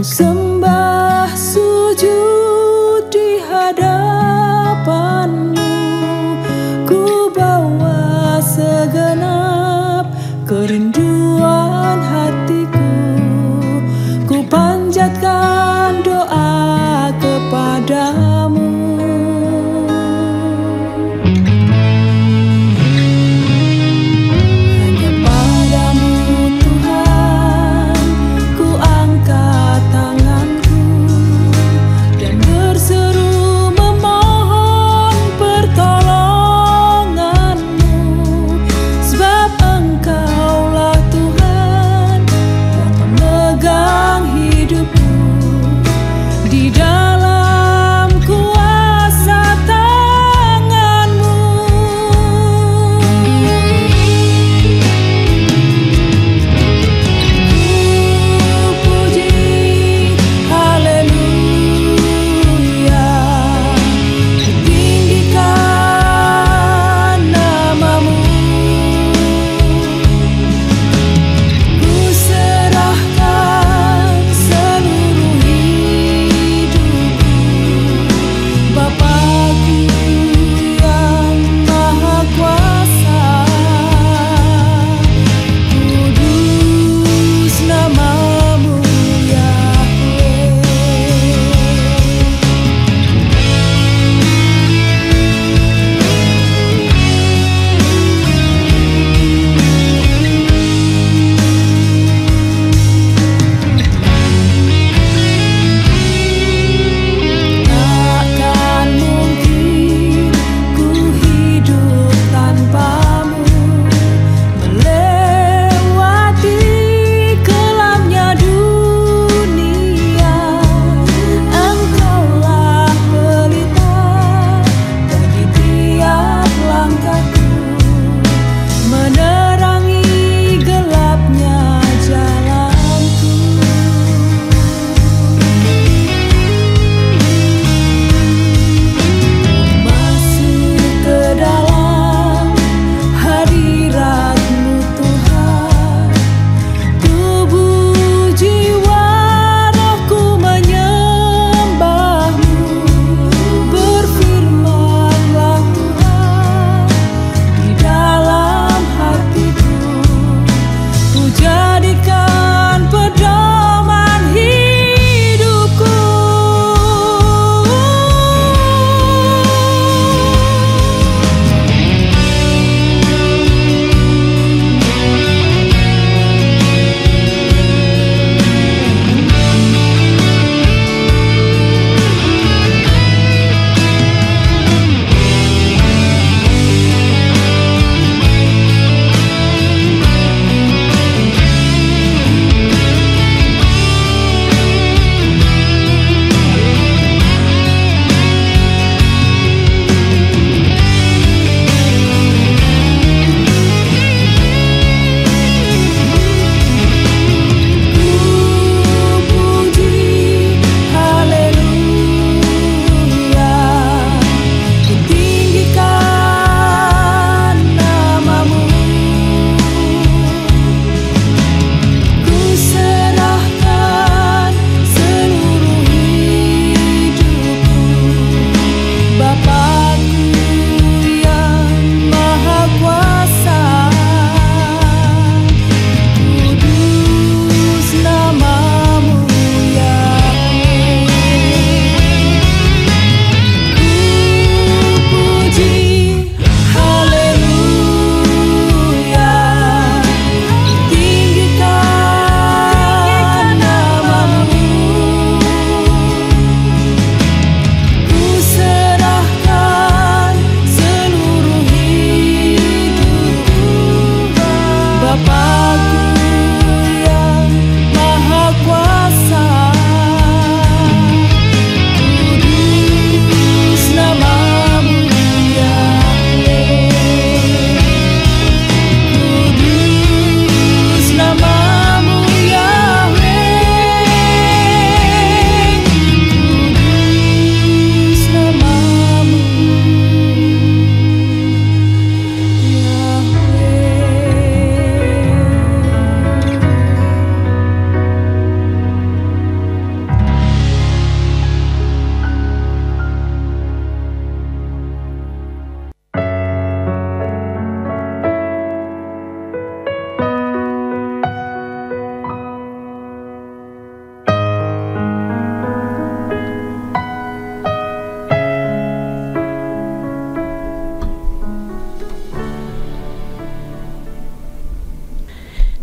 Ku sembah sujud di hadapan-Mu, ku bawa segenap kerinduan hatiku, ku panjatkan doa kepadamu. Hanya padamu Tuhan ku angkat tangan,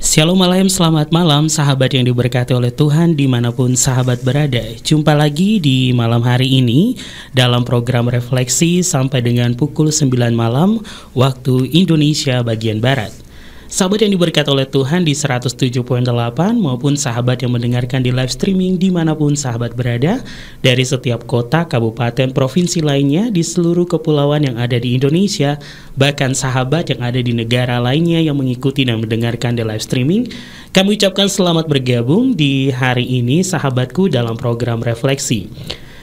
Shalom Aleichem, selamat malam sahabat yang diberkati oleh Tuhan dimanapun sahabat berada. Jumpa lagi di malam hari ini dalam program refleksi sampai dengan pukul 9 malam waktu Indonesia bagian Barat. Sahabat yang diberkati oleh Tuhan di 107.8 maupun sahabat yang mendengarkan di live streaming dimanapun sahabat berada dari setiap kota, kabupaten, provinsi lainnya di seluruh kepulauan yang ada di Indonesia, bahkan sahabat yang ada di negara lainnya yang mengikuti dan mendengarkan di live streaming, kami ucapkan selamat bergabung di hari ini sahabatku dalam program refleksi.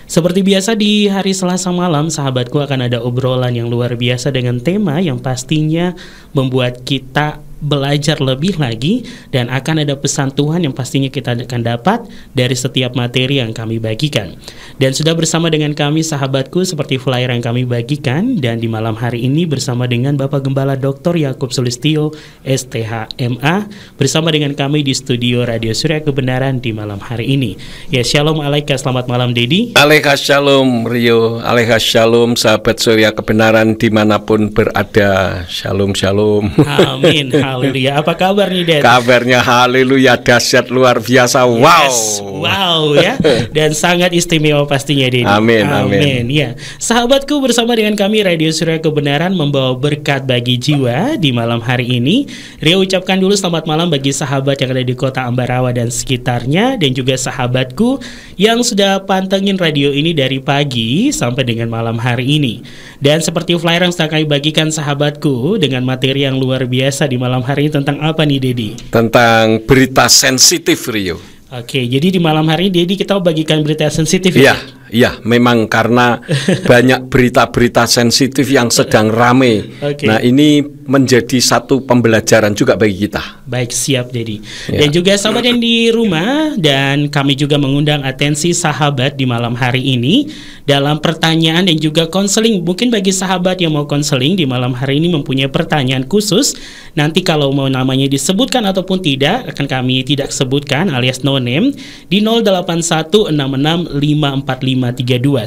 Seperti biasa di hari Selasa malam, sahabatku akan ada obrolan yang luar biasa dengan tema yang pastinya membuat kita belajar lebih lagi, dan akan ada pesan Tuhan yang pastinya kita akan dapat dari setiap materi yang kami bagikan. Dan sudah bersama dengan kami sahabatku seperti flyer yang kami bagikan, dan di malam hari ini bersama dengan Bapak Gembala Dr. Yakub Sulistyo STHMA bersama dengan kami di studio Radio Surya Kebenaran di malam hari ini. Ya, Shalom Aleichem, selamat malam Dedi. Aleichem Shalom Rio, Aleichem Shalom sahabat Surya Kebenaran dimanapun berada. Shalom Shalom. Amin. Haleluya. Apa kabar nih, Dad? Kabarnya haleluya, dahsyat, luar biasa. Wow. Yes, wow ya. Dan sangat istimewa pastinya, Dad. Amin, amin. Ya. Sahabatku, bersama dengan kami Radio Surya Kebenaran membawa berkat bagi jiwa di malam hari ini. Rio ucapkan dulu selamat malam bagi sahabat yang ada di kota Ambarawa dan sekitarnya, dan juga sahabatku yang sudah pantengin radio ini dari pagi sampai dengan malam hari ini. Dan seperti flyer yang sedang kami bagikan sahabatku dengan materi yang luar biasa di malam hari ini tentang apa nih, Dedi? Tentang berita sensitif, Rio. Oke, jadi di malam hari ini Dedi kita bagikan berita sensitif ya? Iya, memang karena banyak berita-berita sensitif yang sedang rame. Okay. Nah, ini menjadi satu pembelajaran juga bagi kita. Baik, siap Dedi. Dan juga sahabat yang di rumah, dan kami juga mengundang atensi sahabat di malam hari ini dalam pertanyaan dan juga konseling. Mungkin bagi sahabat yang mau konseling di malam hari ini mempunyai pertanyaan khusus, nanti kalau mau namanya disebutkan ataupun tidak akan kami tidak sebutkan alias no name di 0816654532.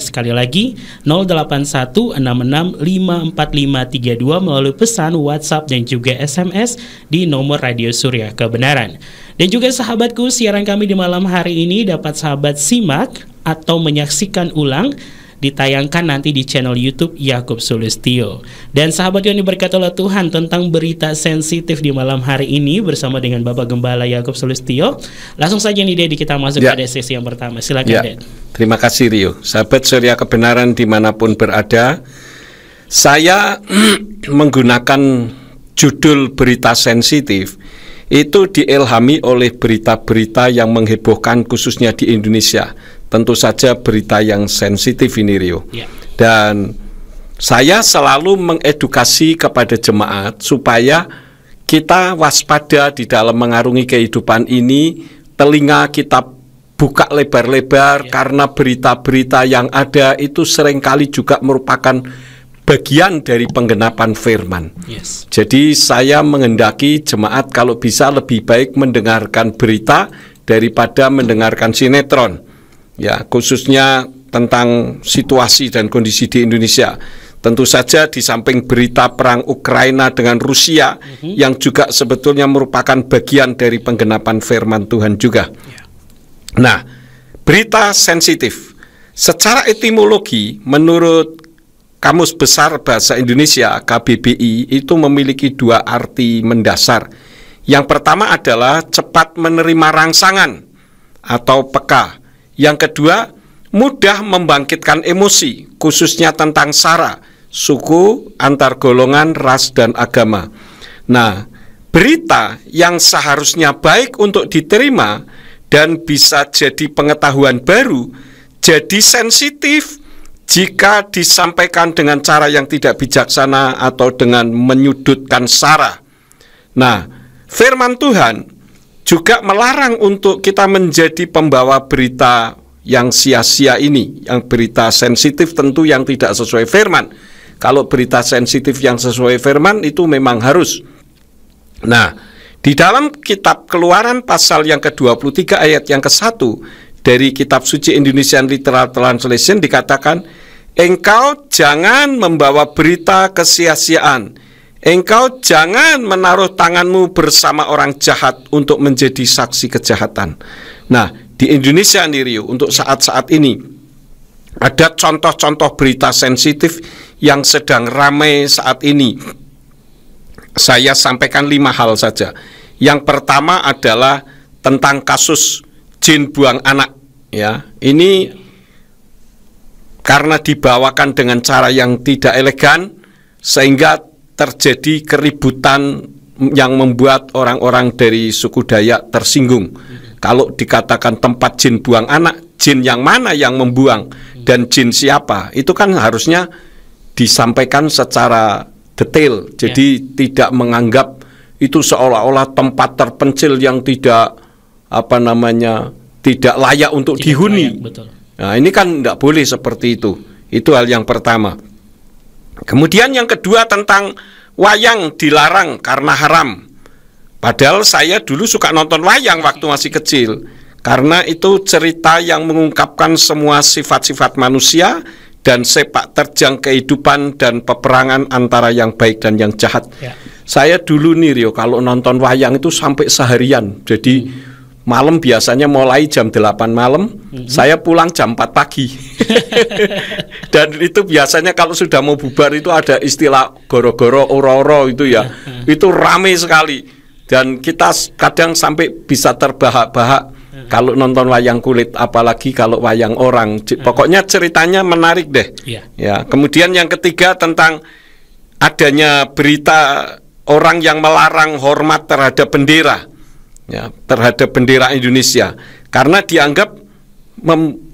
Sekali lagi 0816654532 melalui pesan WhatsApp dan juga SMS di nomor Radio Surya Kebenaran. Dan juga sahabatku, siaran kami di malam hari ini dapat sahabat simak atau menyaksikan ulang, ditayangkan nanti di channel YouTube Yakub Sulistyo. Dan sahabat yang diberkati oleh Tuhan, tentang berita sensitif di malam hari ini bersama dengan Bapak Gembala Yakub Sulistyo. Langsung saja nih Dedi, kita masuk pada sesi yang pertama. Silakan Ded. Terima kasih Rio. Sahabat Surya Kebenaran dimanapun berada, saya menggunakan judul berita sensitif itu diilhami oleh berita-berita yang menghebohkan khususnya di Indonesia. Tentu saja berita yang sensitif ini, Rio. Dan saya selalu mengedukasi kepada jemaat supaya kita waspada di dalam mengarungi kehidupan ini. Telinga kita buka lebar-lebar, karena berita-berita yang ada itu seringkali juga merupakan bagian dari penggenapan firman. Jadi saya menghendaki jemaat kalau bisa lebih baik mendengarkan berita daripada mendengarkan sinetron. Ya, khususnya tentang situasi dan kondisi di Indonesia. Tentu saja di samping berita perang Ukraina dengan Rusia yang juga sebetulnya merupakan bagian dari penggenapan firman Tuhan juga. Nah, berita sensitif secara etimologi menurut Kamus Besar Bahasa Indonesia KBBI itu memiliki dua arti mendasar. Yang pertama adalah cepat menerima rangsangan atau peka. Yang kedua, mudah membangkitkan emosi, khususnya tentang sara, suku, antar golongan, ras, dan agama. Nah, berita yang seharusnya baik untuk diterima dan bisa jadi pengetahuan baru, jadi sensitif jika disampaikan dengan cara yang tidak bijaksana atau dengan menyudutkan sara. Nah, firman Tuhan juga melarang untuk kita menjadi pembawa berita yang sia-sia ini, yang berita sensitif tentu yang tidak sesuai firman. Kalau berita sensitif yang sesuai firman itu memang harus. Nah, di dalam kitab Keluaran pasal yang ke-23 ayat yang ke-1 dari kitab suci Indonesian Literal Translation dikatakan, engkau jangan membawa berita kesia-siaan. engkau jangan menaruh tanganmu bersama orang jahat untuk menjadi saksi kejahatan. Nah, di Indonesia nih Rio, untuk saat-saat ini ada contoh-contoh berita sensitif yang sedang ramai saat ini. Saya sampaikan 5 hal saja. Yang pertama adalah tentang kasus jin buang anak. Ya, ini karena dibawakan dengan cara yang tidak elegan sehingga terjadi keributan yang membuat orang-orang dari suku Dayak tersinggung. Kalau dikatakan tempat jin buang anak, jin yang mana yang membuang dan jin siapa? Itu kan harusnya disampaikan secara detail. Jadi tidak menganggap itu seolah-olah tempat terpencil yang tidak tidak layak untuk dihuni. Layak, betul. Nah, ini kan tidak boleh seperti itu. Itu hal yang pertama. Kemudian yang kedua tentang wayang dilarang karena haram. Padahal saya dulu suka nonton wayang waktu masih kecil. Karena itu cerita yang mengungkapkan semua sifat-sifat manusia dan sepak terjang kehidupan dan peperangan antara yang baik dan yang jahat. Ya. Saya dulu nih Rio, kalau nonton wayang itu sampai seharian. Jadi malam biasanya mulai jam 8 malam, saya pulang jam 4 pagi. Dan itu biasanya kalau sudah mau bubar itu ada istilah goro-goro, oro-oro itu ya. Itu ramai sekali. Dan kita kadang sampai bisa terbahak-bahak kalau nonton wayang kulit, apalagi kalau wayang orang. Pokoknya ceritanya menarik deh. Ya. Kemudian yang ketiga tentang adanya berita orang yang melarang hormat terhadap bendera. Ya, terhadap bendera Indonesia, karena dianggap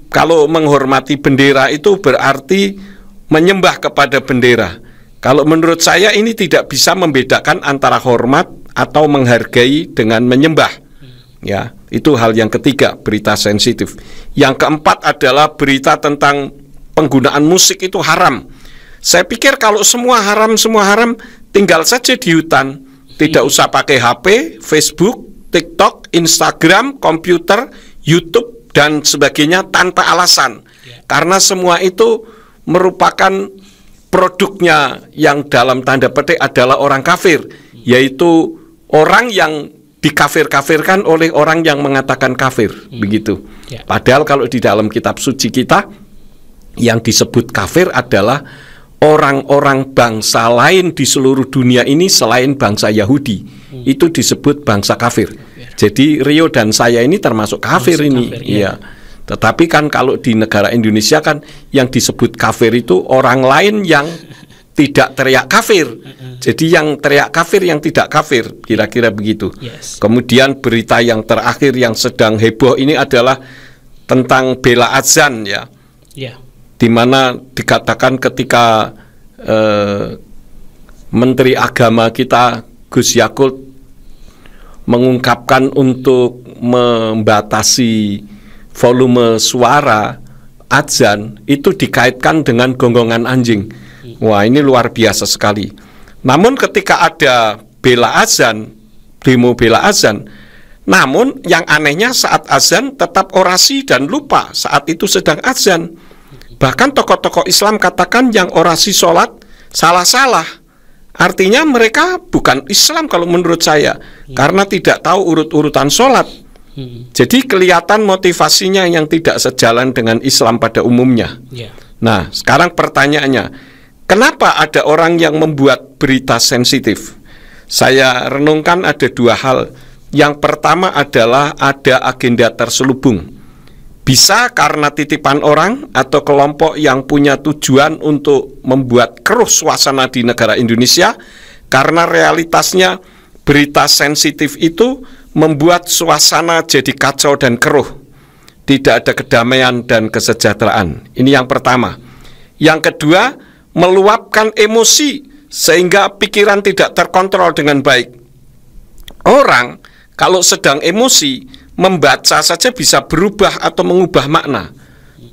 kalau menghormati bendera itu berarti menyembah kepada bendera. Kalau menurut saya ini tidak bisa membedakan antara hormat atau menghargai dengan menyembah. Ya, itu hal yang ketiga, berita sensitif. Yang keempat adalah berita tentang penggunaan musik itu haram. Saya pikir kalau semua haram, tinggal saja di hutan, tidak usah pakai HP, Facebook, TikTok, Instagram, komputer, YouTube, dan sebagainya tanpa alasan. Karena semua itu merupakan produknya yang dalam tanda petik adalah orang kafir, yaitu orang yang dikafir-kafirkan oleh orang yang mengatakan kafir, begitu. Padahal kalau di dalam kitab suci kita, yang disebut kafir adalah orang-orang bangsa lain di seluruh dunia ini selain bangsa Yahudi. Itu disebut bangsa kafir. Jadi Rio dan saya ini termasuk kafir ini. Iya. Tetapi kan kalau di negara Indonesia kan yang disebut kafir itu orang lain yang tidak teriak kafir. Jadi yang teriak kafir yang tidak kafir, kira-kira begitu. Kemudian berita yang terakhir yang sedang heboh ini adalah tentang bela azan ya. Di mana dikatakan ketika Menteri Agama kita Gus Yakut mengungkapkan untuk membatasi volume suara azan itu dikaitkan dengan gonggongan anjing. Wah, ini luar biasa sekali. Namun ketika ada bela azan, demo bela azan, namun yang anehnya saat azan tetap orasi dan lupa saat itu sedang azan. Bahkan tokoh-tokoh Islam katakan yang orasi sholat salah-salah. Artinya mereka bukan Islam kalau menurut saya, karena tidak tahu urut-urutan sholat. Jadi kelihatan motivasinya yang tidak sejalan dengan Islam pada umumnya. Nah, sekarang pertanyaannya, kenapa ada orang yang membuat berita sensitif? Saya renungkan ada 2 hal. Yang pertama adalah ada agenda terselubung. Bisa karena titipan orang atau kelompok yang punya tujuan untuk membuat keruh suasana di negara Indonesia, karena realitasnya berita sensitif itu membuat suasana jadi kacau dan keruh. Tidak ada kedamaian dan kesejahteraan. Ini yang pertama. Yang kedua, meluapkan emosi sehingga pikiran tidak terkontrol dengan baik. Orang kalau sedang emosi membaca saja bisa berubah atau mengubah makna.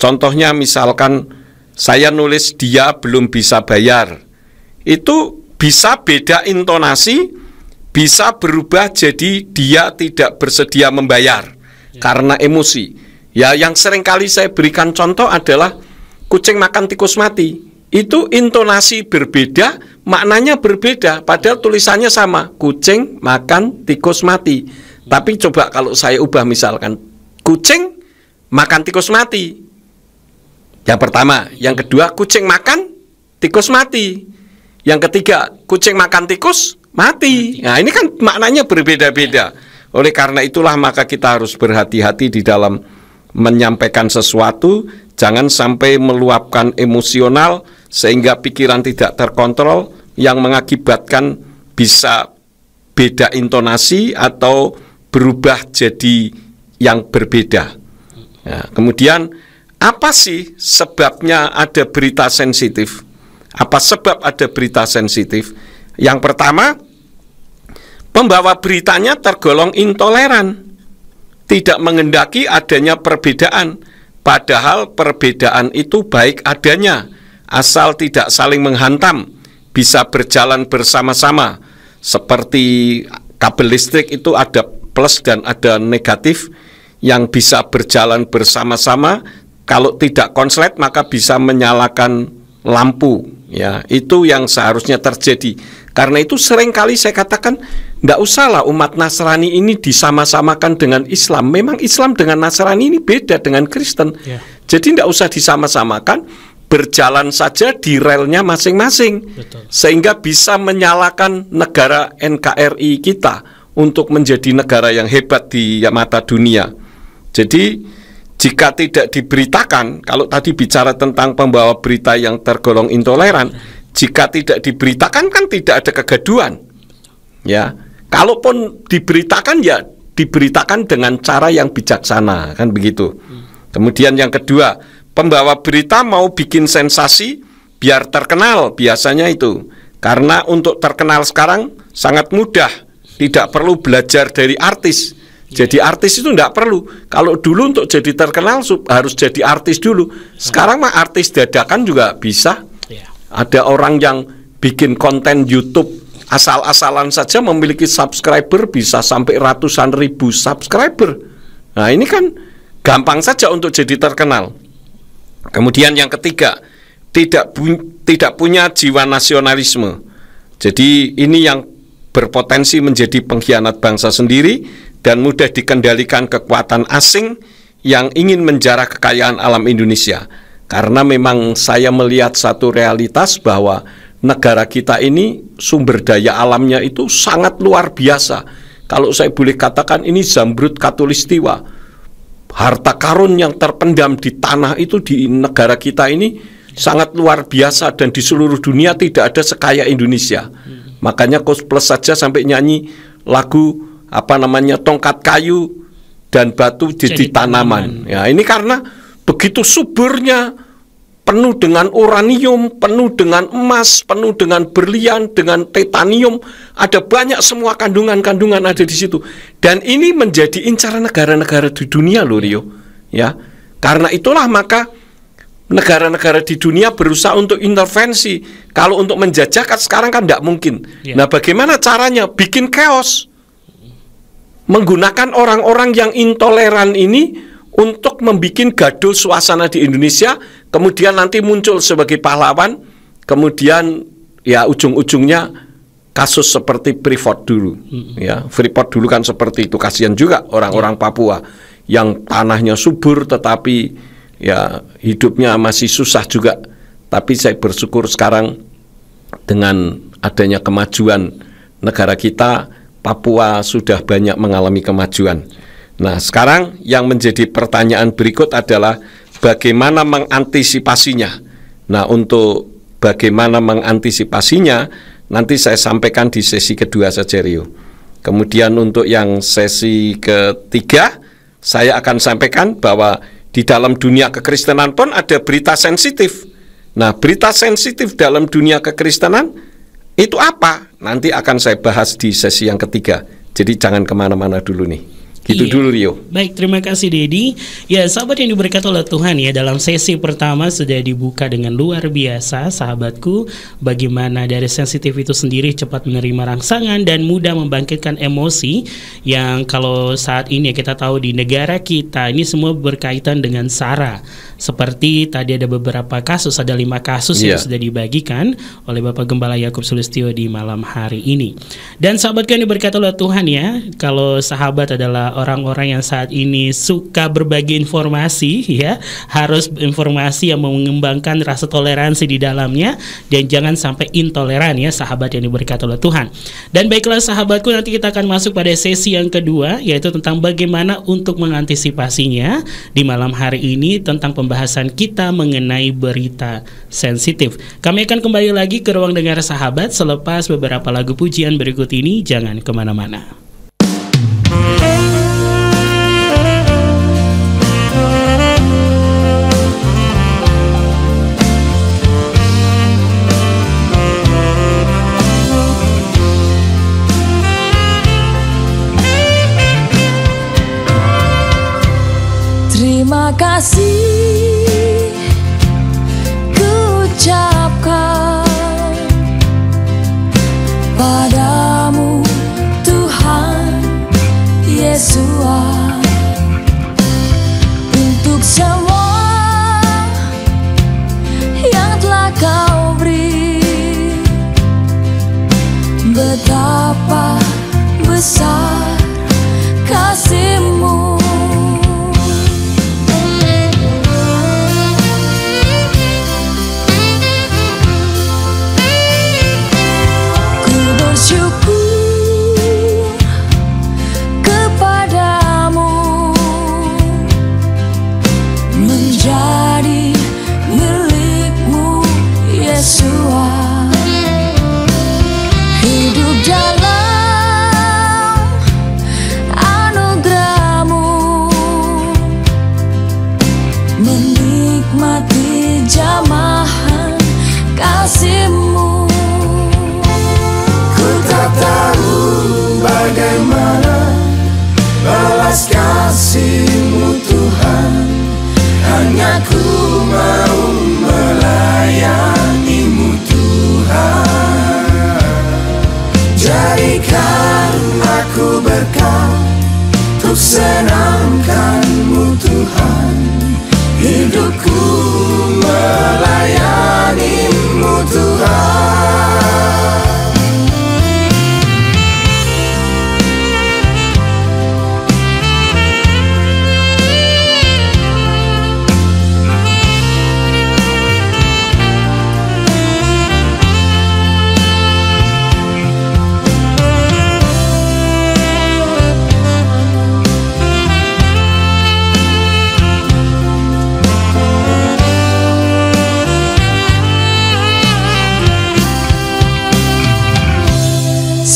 Contohnya misalkan saya nulis dia belum bisa bayar, itu bisa beda intonasi, bisa berubah jadi dia tidak bersedia membayar karena emosi. Ya, yang sering kali saya berikan contoh adalah kucing makan tikus mati. itu intonasi berbeda, maknanya berbeda, padahal tulisannya sama, kucing makan tikus mati. Tapi coba kalau saya ubah misalkan, kucing makan tikus mati. Yang pertama, yang kedua kucing makan tikus mati. Yang ketiga, kucing makan tikus mati. Nah, ini kan maknanya berbeda-beda. Oleh karena itulah maka kita harus berhati-hati di dalam menyampaikan sesuatu, jangan sampai meluapkan emosional sehingga pikiran tidak terkontrol yang mengakibatkan bisa beda intonasi atau berubah jadi yang berbeda. Nah, kemudian apa sih sebabnya ada berita sensitif? Apa sebab ada berita sensitif? Yang pertama, pembawa beritanya tergolong intoleran, tidak menghendaki adanya perbedaan, padahal perbedaan itu baik adanya, asal tidak saling menghantam, bisa berjalan bersama-sama. Seperti kabel listrik itu ada plus dan ada negatif yang bisa berjalan bersama-sama. Kalau tidak konslet maka bisa menyalakan lampu, ya, itu yang seharusnya terjadi. Karena itu seringkali saya katakan, tidak usahlah umat Nasrani ini disama-samakan dengan Islam. Memang Islam dengan Nasrani ini beda dengan Kristen, ya. Jadi tidak usah disama-samakan, berjalan saja di relnya masing-masing. Betul. Sehingga bisa menyalakan negara NKRI kita untuk menjadi negara yang hebat di mata dunia. Jadi jika tidak diberitakan, kalau tadi bicara tentang pembawa berita yang tergolong intoleran, jika tidak diberitakan kan tidak ada kegaduhan. Ya, kalaupun diberitakan ya diberitakan dengan cara yang bijaksana, kan begitu. Kemudian yang kedua, pembawa berita mau bikin sensasi biar terkenal, biasanya itu. Karena untuk terkenal sekarang sangat mudah, tidak perlu belajar dari artis. Jadi artis itu tidak perlu. Kalau dulu untuk jadi terkenal harus jadi artis dulu. Sekarang mah artis dadakan juga bisa. Ada orang yang bikin konten YouTube asal-asalan saja memiliki subscriber bisa sampai ratusan ribu subscriber. Nah, ini kan gampang saja untuk jadi terkenal. Kemudian yang ketiga, tidak punya jiwa nasionalisme. Jadi ini yang berpotensi menjadi pengkhianat bangsa sendiri dan mudah dikendalikan kekuatan asing yang ingin menjarah kekayaan alam Indonesia. Karena memang saya melihat satu realitas bahwa negara kita ini sumber daya alamnya itu sangat luar biasa. Kalau saya boleh katakan ini zamrud khatulistiwa. Harta karun yang terpendam di tanah itu di negara kita ini sangat luar biasa dan di seluruh dunia tidak ada sekaya Indonesia. Makanya Plus saja sampai nyanyi lagu tongkat kayu dan batu jadi tanaman. Ya, ini karena begitu suburnya, penuh dengan uranium, penuh dengan emas, penuh dengan berlian, dengan titanium, ada banyak semua kandungan-kandungan ada di situ. Dan ini menjadi incaran negara-negara di dunia loh, Rio. Ya. Karena itulah maka negara-negara di dunia berusaha untuk intervensi. Kalau untuk menjajah sekarang kan tidak mungkin. Nah, bagaimana caranya? Bikin chaos. Menggunakan orang-orang yang intoleran ini untuk membuat gaduh suasana di Indonesia, kemudian nanti muncul sebagai pahlawan, kemudian ya ujung-ujungnya kasus seperti Freeport dulu. Ya, Freeport dulu kan seperti itu, kasihan juga orang-orang Papua yang tanahnya subur tetapi ya hidupnya masih susah juga. Tapi saya bersyukur sekarang dengan adanya kemajuan negara kita, Papua sudah banyak mengalami kemajuan. Nah, sekarang yang menjadi pertanyaan berikut adalah bagaimana mengantisipasinya. Nah, untuk bagaimana mengantisipasinya nanti saya sampaikan di sesi kedua saja, Rio. Kemudian untuk yang sesi ketiga saya akan sampaikan bahwa di dalam dunia kekristenan pun ada berita sensitif. Nah, berita sensitif dalam dunia kekristenan itu apa? Nanti akan saya bahas di sesi yang ketiga. Jadi jangan kemana-mana dulu nih. Gitu Iya. dulu Rio. Baik, terima kasih Dedi. Ya, sahabat yang diberkati oleh Tuhan ya, dalam sesi pertama sudah dibuka dengan luar biasa, sahabatku, bagaimana dari sensitif itu sendiri cepat menerima rangsangan dan mudah membangkitkan emosi yang kalau saat ini ya, kita tahu di negara kita ini semua berkaitan dengan SARA. Seperti tadi ada beberapa kasus, ada 5 kasus yang sudah dibagikan oleh Bapak Gembala Yakub Sulistyo di malam hari ini. Dan sahabatku yang diberkati oleh Tuhan ya, kalau sahabat adalah orang-orang yang saat ini suka berbagi informasi ya, harus informasi yang mengembangkan rasa toleransi di dalamnya dan jangan sampai intoleran ya, sahabat yang diberkati oleh Tuhan. Dan baiklah sahabatku, nanti kita akan masuk pada sesi yang kedua, yaitu tentang bagaimana untuk mengantisipasinya di malam hari ini, tentang pembahasan kita mengenai berita sensitif. Kami akan kembali lagi ke ruang dengar sahabat selepas beberapa lagu pujian berikut ini. Jangan kemana-mana. Terima kasih kuucapkan padamu Tuhan Yesua, untuk semua yang telah Kau beri. Betapa besar kasih-Mu. Bersyukur kepadamu, menjadi milik-Mu Yesua, hidup dalam anugerah-Mu, menikmati jamahan kasih-Mu. Tak tahu bagaimana balas kasih-Mu Tuhan, hanya ku mau melayani-Mu Tuhan. Jadikan aku berkat untuk senangkan-Mu Tuhan, hidupku melayani-Mu Tuhan.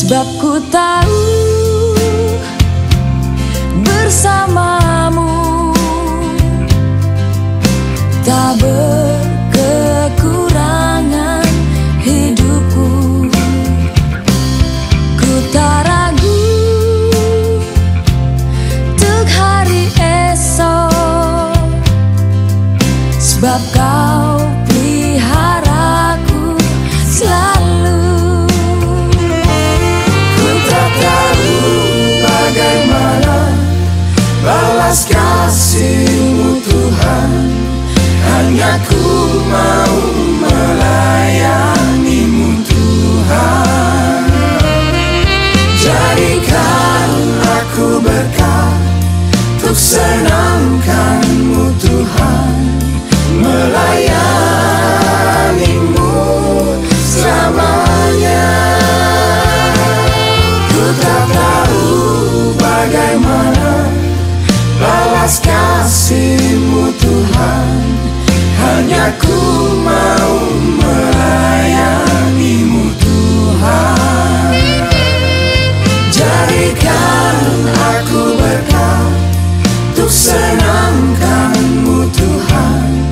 Sebab ku tahu bersama-Mu tak berkekurangan hidupku. Ku tak ragu untuk hari esok, sebab Kau peliharaku selalu. Bagaimana balas kasih-Mu Tuhan, hanya ku mau melayani-Mu Tuhan. Jadikan aku berkat untuk senangkan-Mu Tuhan, melayani-Mu selamanya. Ku tak tahu bagaimana balas kasih-Mu Tuhan, hanya ku mau melayani-Mu Tuhan. Jadikan aku berkat untuk senangkan-Mu Tuhan,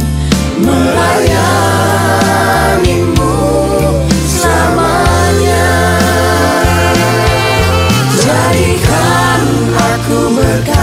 melayani-Mu selamanya. Jadikan aku berkat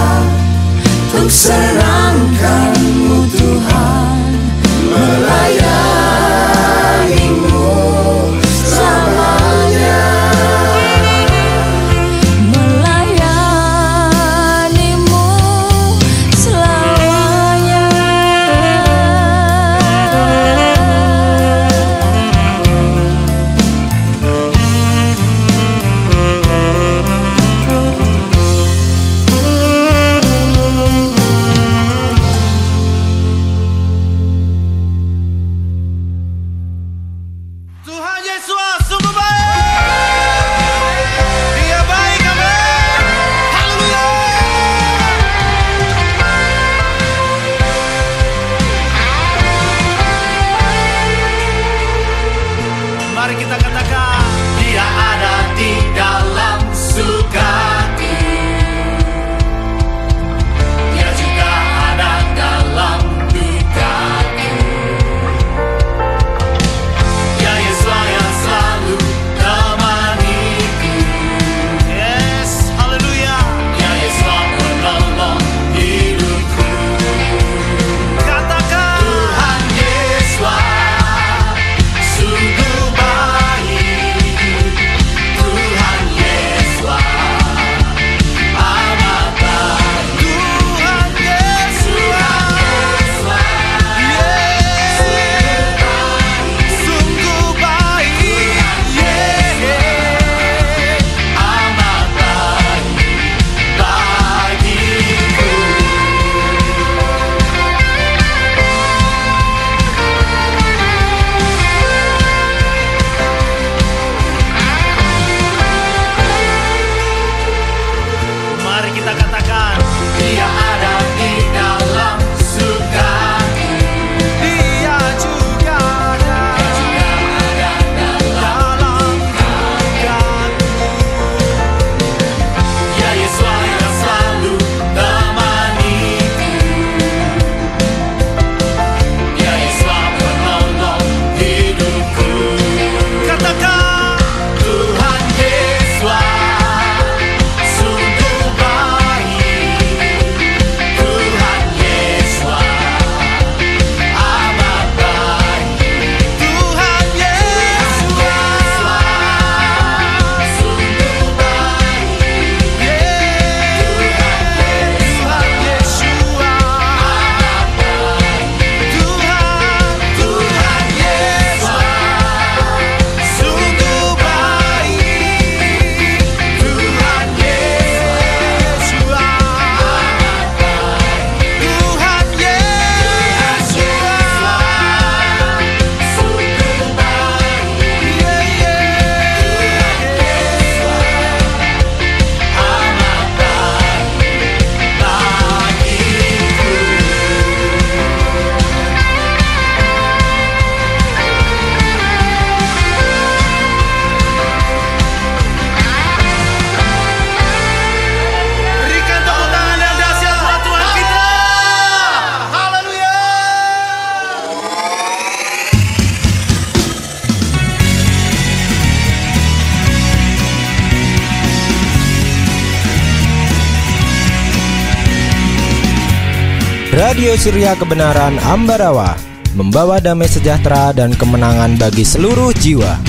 Radio Surya Kebenaran Ambarawa, membawa damai sejahtera dan kemenangan bagi seluruh jiwa.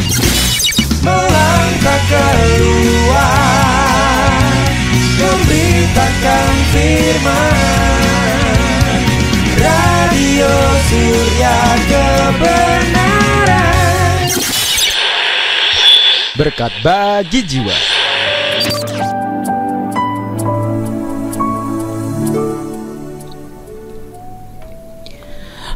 Melangkah keluar, memberitakan firman. Radio Surya Kebenaran, Berkat bagi jiwa.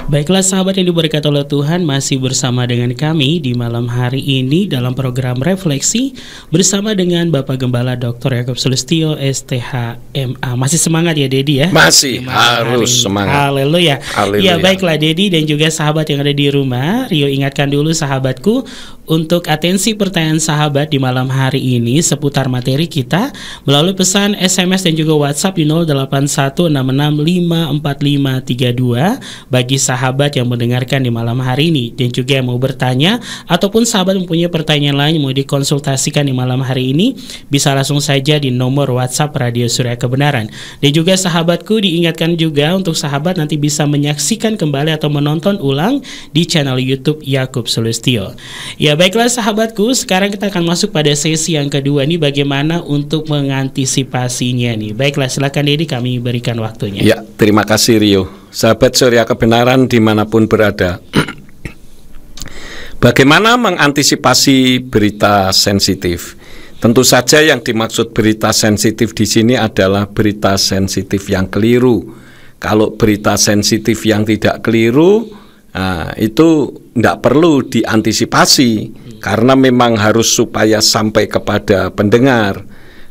Baiklah sahabat yang diberkati oleh Tuhan, masih bersama dengan kami di malam hari ini dalam program Refleksi bersama dengan Bapak Gembala Dr. Yakub Sulistyo STH MA. Masih semangat ya Dedi ya? Masih harus semangat. Haleluya. Haleluya. Ya baiklah Dedi dan juga sahabat yang ada di rumah, Rio ingatkan dulu sahabatku untuk atensi pertanyaan sahabat di malam hari ini seputar materi kita melalui pesan SMS dan juga WhatsApp di 0816654532 bagi sahabat yang mendengarkan di malam hari ini, dan juga yang mau bertanya ataupun sahabat mempunyai pertanyaan lain yang mau dikonsultasikan di malam hari ini, bisa langsung saja di nomor WhatsApp Radio Surya Kebenaran. Dan juga sahabatku diingatkan juga untuk sahabat nanti bisa menyaksikan kembali atau menonton ulang di channel YouTube Yakub Sulistyo. Ya baiklah sahabatku, sekarang kita akan masuk pada sesi yang kedua nih, bagaimana untuk mengantisipasinya nih. Baiklah silakan Dedi, kami berikan waktunya. Ya, terima kasih Rio. Sahabat Surya Kebenaran dimanapun berada, bagaimana mengantisipasi berita sensitif? Tentu saja yang dimaksud berita sensitif di sini adalah berita sensitif yang keliru. Kalau berita sensitif yang tidak keliru, itu tidak perlu diantisipasi karena memang harus supaya sampai kepada pendengar.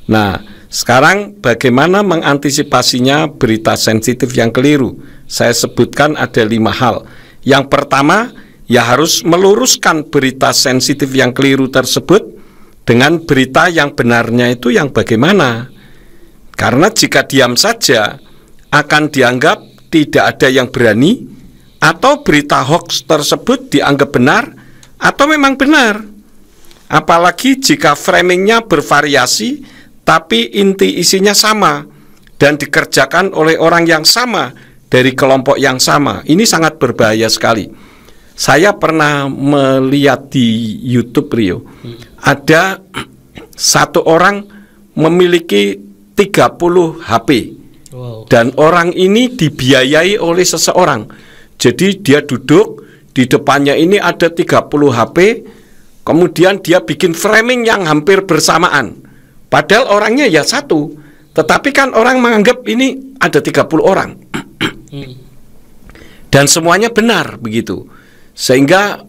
Nah, sekarang bagaimana mengantisipasinya berita sensitif yang keliru? Saya sebutkan ada 5 hal. Yang pertama, ya harus meluruskan berita sensitif yang keliru tersebut dengan berita yang benarnya itu yang bagaimana. Karena jika diam saja akan dianggap tidak ada yang berani, atau berita hoax tersebut dianggap benar atau memang benar. Apalagi jika framingnya bervariasi tapi inti isinya sama dan dikerjakan oleh orang yang sama dari kelompok yang sama. Ini sangat berbahaya sekali. Saya pernah melihat di YouTube Rio, ada satu orang memiliki 30 HP. Dan orang ini dibiayai oleh seseorang. Jadi dia duduk, di depannya ini ada 30 HP, kemudian dia bikin framing yang hampir bersamaan. Padahal orangnya ya satu, tetapi kan orang menganggap ini ada 30 orang. Dan semuanya benar begitu. Sehingga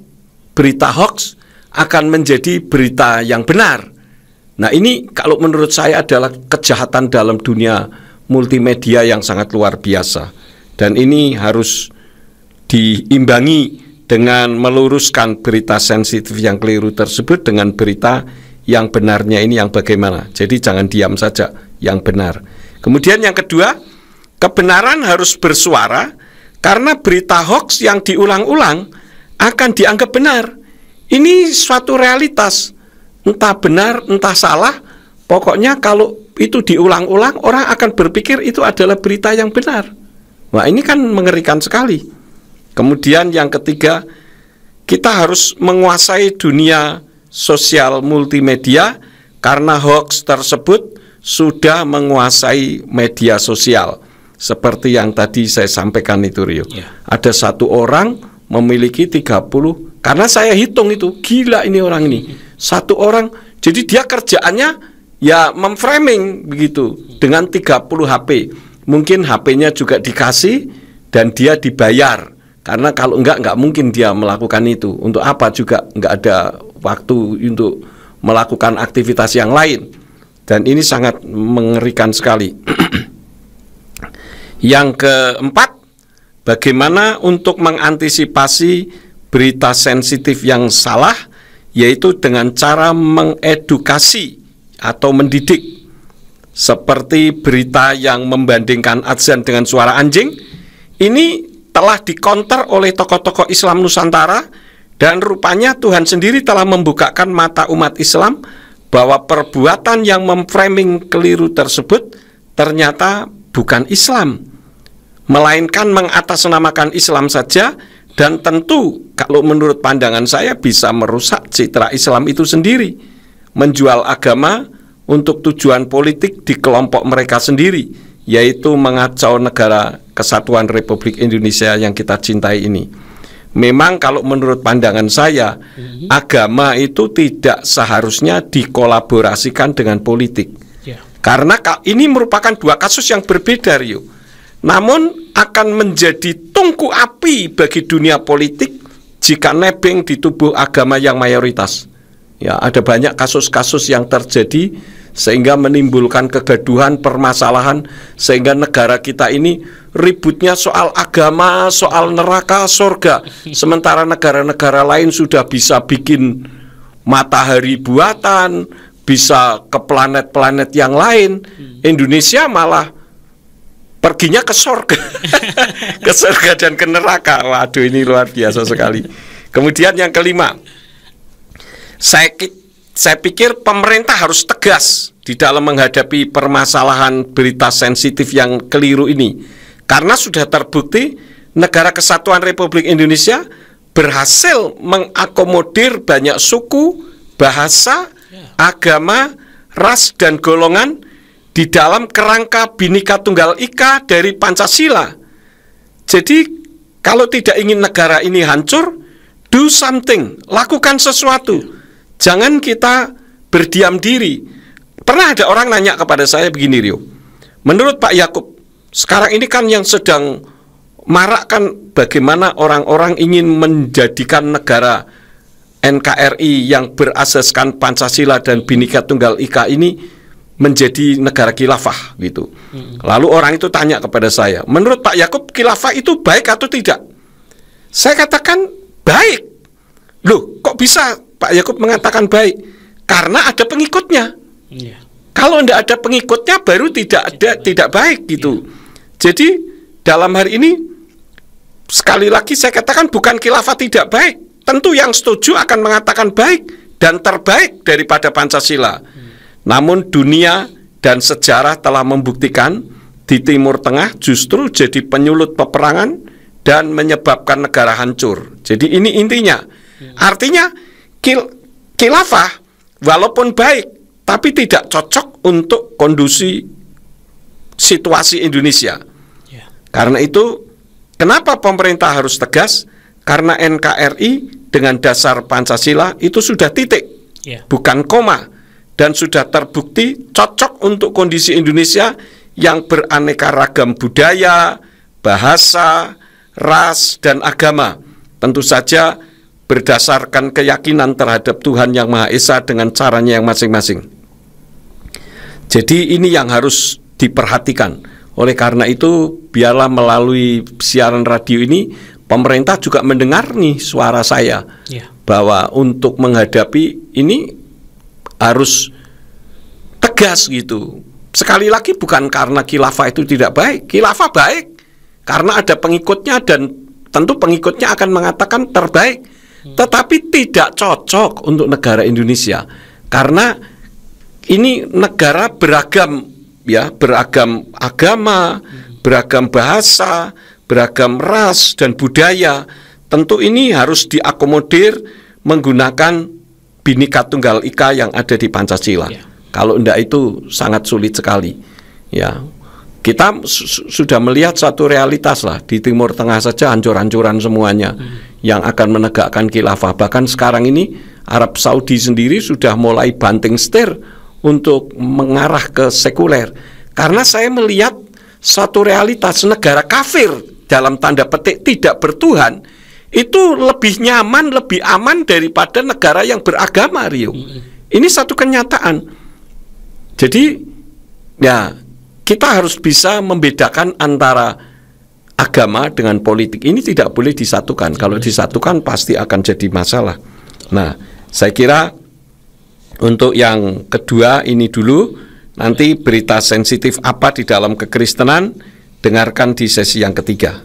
berita hoax akan menjadi berita yang benar. Nah, ini kalau menurut saya adalah kejahatan dalam dunia multimedia yang sangat luar biasa. Dan ini harus diimbangi dengan meluruskan berita sensitif yang keliru tersebut dengan berita yang benarnya ini yang bagaimana. Jadi jangan diam saja, yang benar. Kemudian yang kedua, kebenaran harus bersuara, karena berita hoax yang diulang-ulang akan dianggap benar. Ini suatu realitas, entah benar entah salah, pokoknya kalau itu diulang-ulang orang akan berpikir itu adalah berita yang benar. Wah, ini kan mengerikan sekali. Kemudian yang ketiga, kita harus menguasai dunia sosial multimedia karena hoax tersebut sudah menguasai media sosial. Seperti yang tadi saya sampaikan itu Rio. Ada satu orang memiliki 30, karena saya hitung itu, gila ini orang ini. Satu orang, jadi dia kerjaannya ya memframing begitu dengan 30 HP. Mungkin HP-nya juga dikasih dan dia dibayar. Karena kalau enggak mungkin dia melakukan itu. Untuk apa juga enggak ada waktu untuk melakukan aktivitas yang lain. Dan ini sangat mengerikan sekali. Yang keempat, bagaimana untuk mengantisipasi berita sensitif yang salah, yaitu dengan cara mengedukasi atau mendidik. Seperti berita yang membandingkan azan dengan suara anjing. Ini telah dikonter oleh tokoh-tokoh Islam Nusantara, dan rupanya Tuhan sendiri telah membukakan mata umat Islam bahwa perbuatan yang memframing keliru tersebut ternyata bukan Islam. melainkan mengatasnamakan Islam saja, dan tentu kalau menurut pandangan saya bisa merusak citra Islam itu sendiri, menjual agama untuk tujuan politik di kelompok mereka sendiri, yaitu mengacau negara kesatuan Republik Indonesia yang kita cintai ini. Memang kalau menurut pandangan saya, agama itu tidak seharusnya dikolaborasikan dengan politik. Karena ini merupakan dua kasus yang berbeda, Rio. Namun akan menjadi tungku api bagi dunia politik jika nebeng di tubuh agama yang mayoritas. Ya, ada banyak kasus-kasus yang terjadi sehingga menimbulkan kegaduhan, permasalahan, sehingga negara kita ini ributnya soal agama, soal neraka, surga. Sementara negara-negara lain sudah bisa bikin matahari buatan, bisa ke planet-planet yang lain. Indonesia malah perginya ke surga. Ke surga dan ke neraka. Waduh, ini luar biasa sekali. Kemudian yang kelima, saya pikir pemerintah harus tegas di dalam menghadapi permasalahan berita sensitif yang keliru ini. Karena sudah terbukti negara kesatuan Republik Indonesia berhasil mengakomodir banyak suku, bahasa, agama, ras, dan golongan di dalam kerangka Bhinneka Tunggal Ika dari Pancasila. Jadi kalau tidak ingin negara ini hancur, do something, lakukan sesuatu. Jangan kita berdiam diri. Pernah ada orang nanya kepada saya begini, Rio. Menurut Pak Yakub, sekarang ini kan yang sedang marak kan bagaimana orang-orang ingin menjadikan negara NKRI yang berasaskan Pancasila dan Bhinneka Tunggal Ika ini menjadi negara khilafah gitu. Lalu orang itu tanya kepada saya, menurut Pak Yakub khilafah itu baik atau tidak? Saya katakan baik. Loh, kok bisa Pak Yakub mengatakan baik? Karena ada pengikutnya. Kalau tidak ada pengikutnya baru tidak baik gitu. Jadi dalam hari ini sekali lagi saya katakan bukan khilafah tidak baik. Tentu yang setuju akan mengatakan baik dan terbaik daripada Pancasila. Namun dunia dan sejarah telah membuktikan di Timur Tengah justru jadi penyulut peperangan dan menyebabkan negara hancur. Jadi ini intinya. Artinya khilafah walaupun baik tapi tidak cocok untuk kondisi situasi Indonesia. Karena itu kenapa pemerintah harus tegas? Karena NKRI dengan dasar Pancasila itu sudah titik, bukan koma. Dan sudah terbukti cocok untuk kondisi Indonesia yang beraneka ragam budaya, bahasa, ras, dan agama. Tentu saja berdasarkan keyakinan terhadap Tuhan Yang Maha Esa dengan caranya yang masing-masing. Jadi ini yang harus diperhatikan. Oleh karena itu, biarlah melalui siaran radio ini, pemerintah juga mendengar nih suara saya. Bahwa untuk menghadapi ini harus tegas gitu. Sekali lagi bukan karena khilafah itu tidak baik. Khilafah baik karena ada pengikutnya dan tentu pengikutnya akan mengatakan terbaik. Tetapi tidak cocok untuk negara Indonesia. Karena ini negara beragam ya, beragam agama, beragam bahasa, beragam ras dan budaya. Tentu ini harus diakomodir menggunakan Bhinneka Tunggal Ika yang ada di Pancasila. Kalau tidak itu sangat sulit sekali. Ya, kita sudah melihat satu realitas lah di Timur Tengah saja hancur-hancuran semuanya yang akan menegakkan khilafah. Bahkan sekarang ini Arab Saudi sendiri sudah mulai banting setir untuk mengarah ke sekuler. Karena saya melihat satu realitas negara kafir dalam tanda petik tidak bertuhan itu lebih nyaman, lebih aman daripada negara yang beragama, Rio. Ini satu kenyataan. Jadi, ya kita harus bisa membedakan antara agama dengan politik. Ini tidak boleh disatukan. Kalau disatukan pasti akan jadi masalah. Nah, saya kira untuk yang kedua ini dulu. Nanti berita sensitif apa di dalam kekristenan dengarkan di sesi yang ketiga.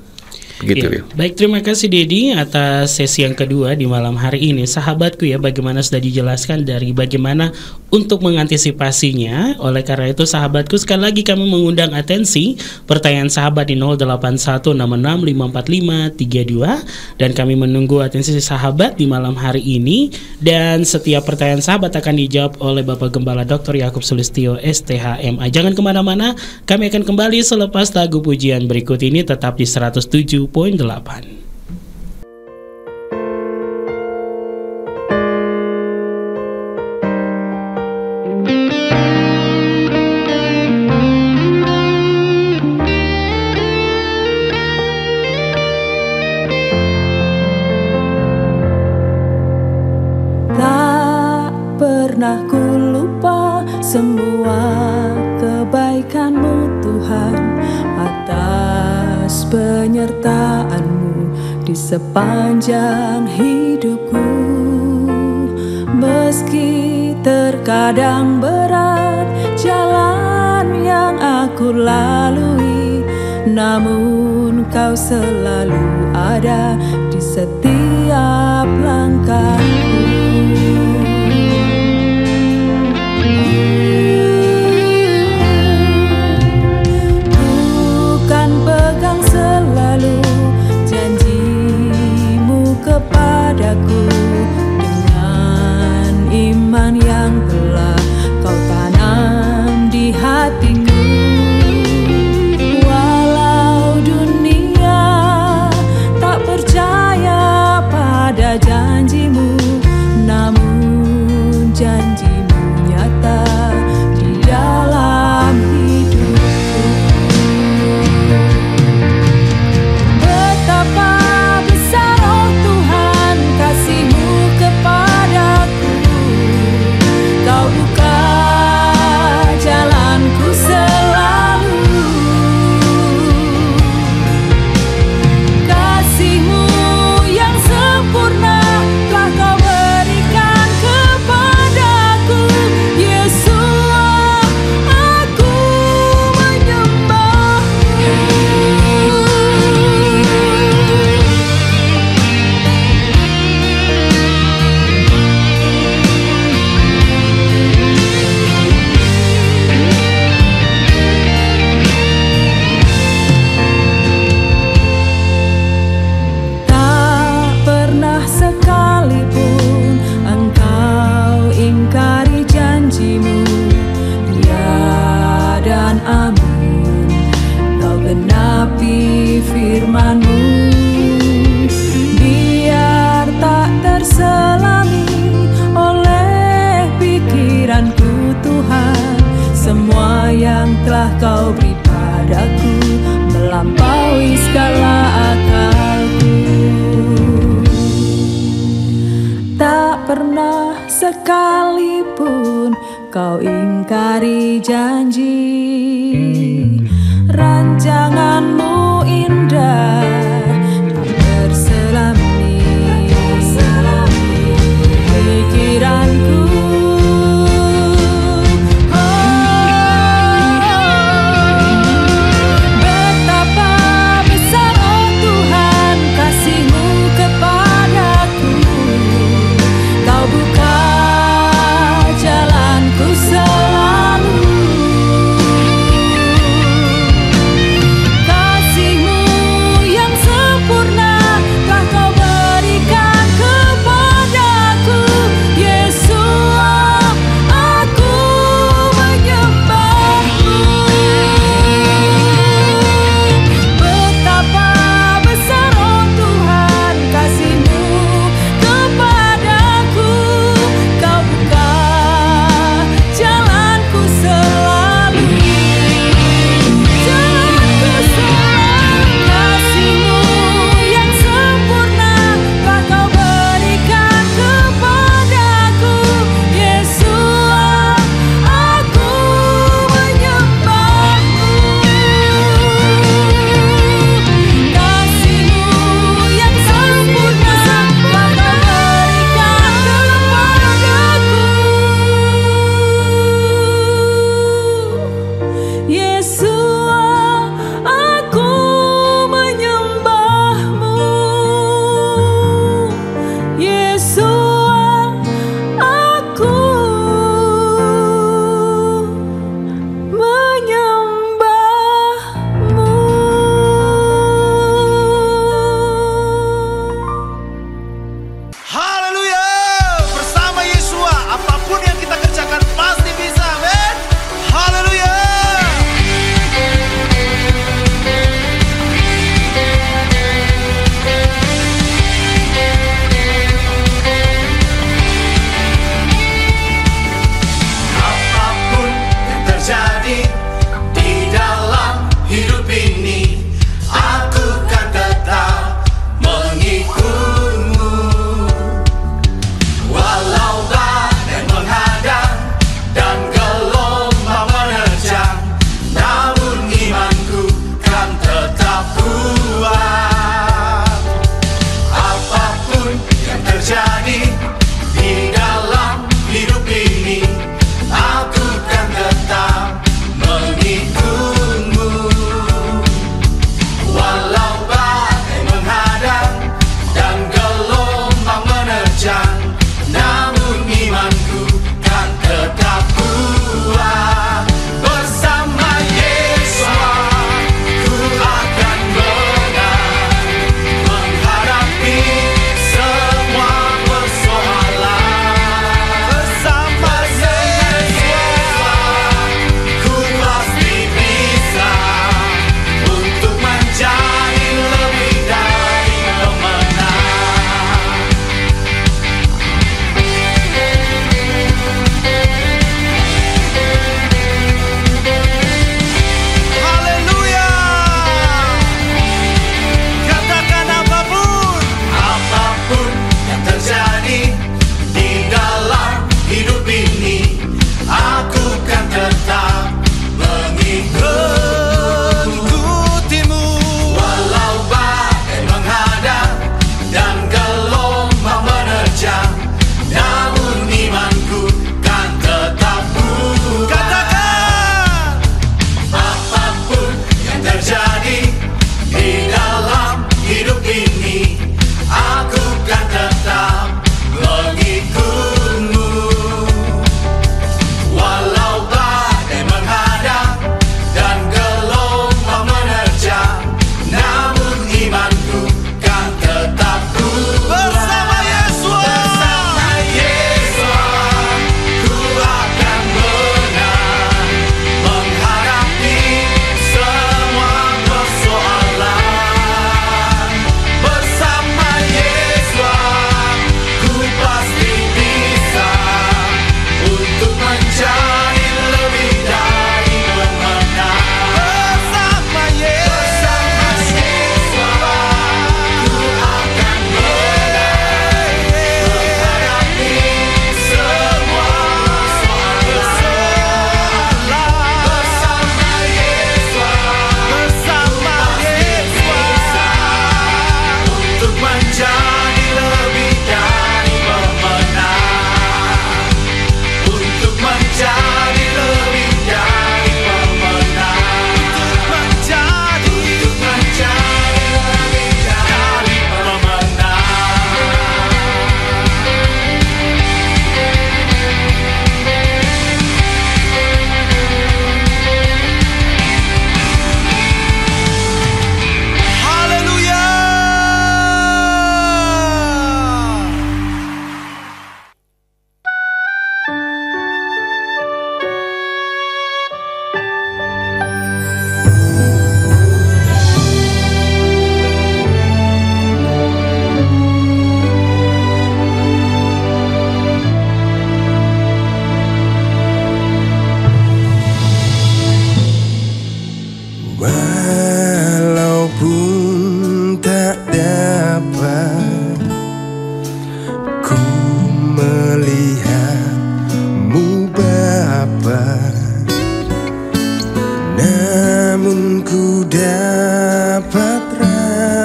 Begitu, Ya, Rio. baik, terima kasih Dedi atas sesi yang kedua di malam hari ini. Sahabatku ya, bagaimana sudah dijelaskan dari bagaimana untuk mengantisipasinya. Oleh karena itu sahabatku, sekali lagi kami mengundang atensi pertanyaan sahabat di 0816454532 dan kami menunggu atensi sahabat di malam hari ini, dan setiap pertanyaan sahabat akan dijawab oleh Bapak Gembala Dr. Yakub Sulistyo STHMA. Jangan kemana-mana, kami akan kembali selepas lagu pujian berikut ini, tetap di 107.8. Tak pernah ku lupa semua kebaikan-Mu Tuhan, atas penyertaan-Mu di sepanjang hidupku. Meski terkadang berat jalan yang aku lalui, namun Kau selalu ada di setiap langkahku. Kepadaku dengan iman yang telah Kau tanam di hatiku. Walau dunia tak percaya pada janji-Mu,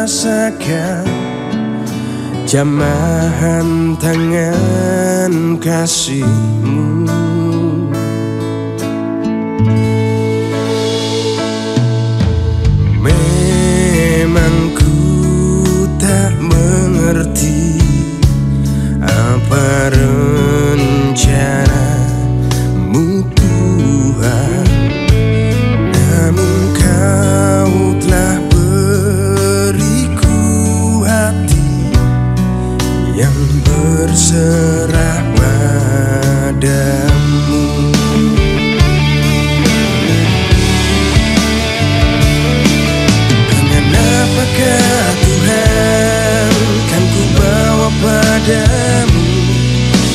rasakan jamahan tangan kasih-Mu. Memang ku tak mengerti apa rencana-Mu Tuhan, namun Kau telah beriku hati yang berserah padamu. Dengan apakah Tuhan kan ku bawa padamu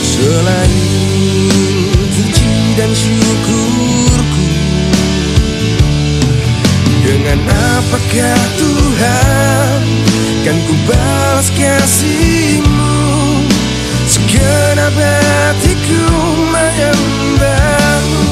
selain puji dan syukurku? Dengan apakah Tuhan kan ku balas kasih-Mu? Segenap hatiku menyembah-Mu.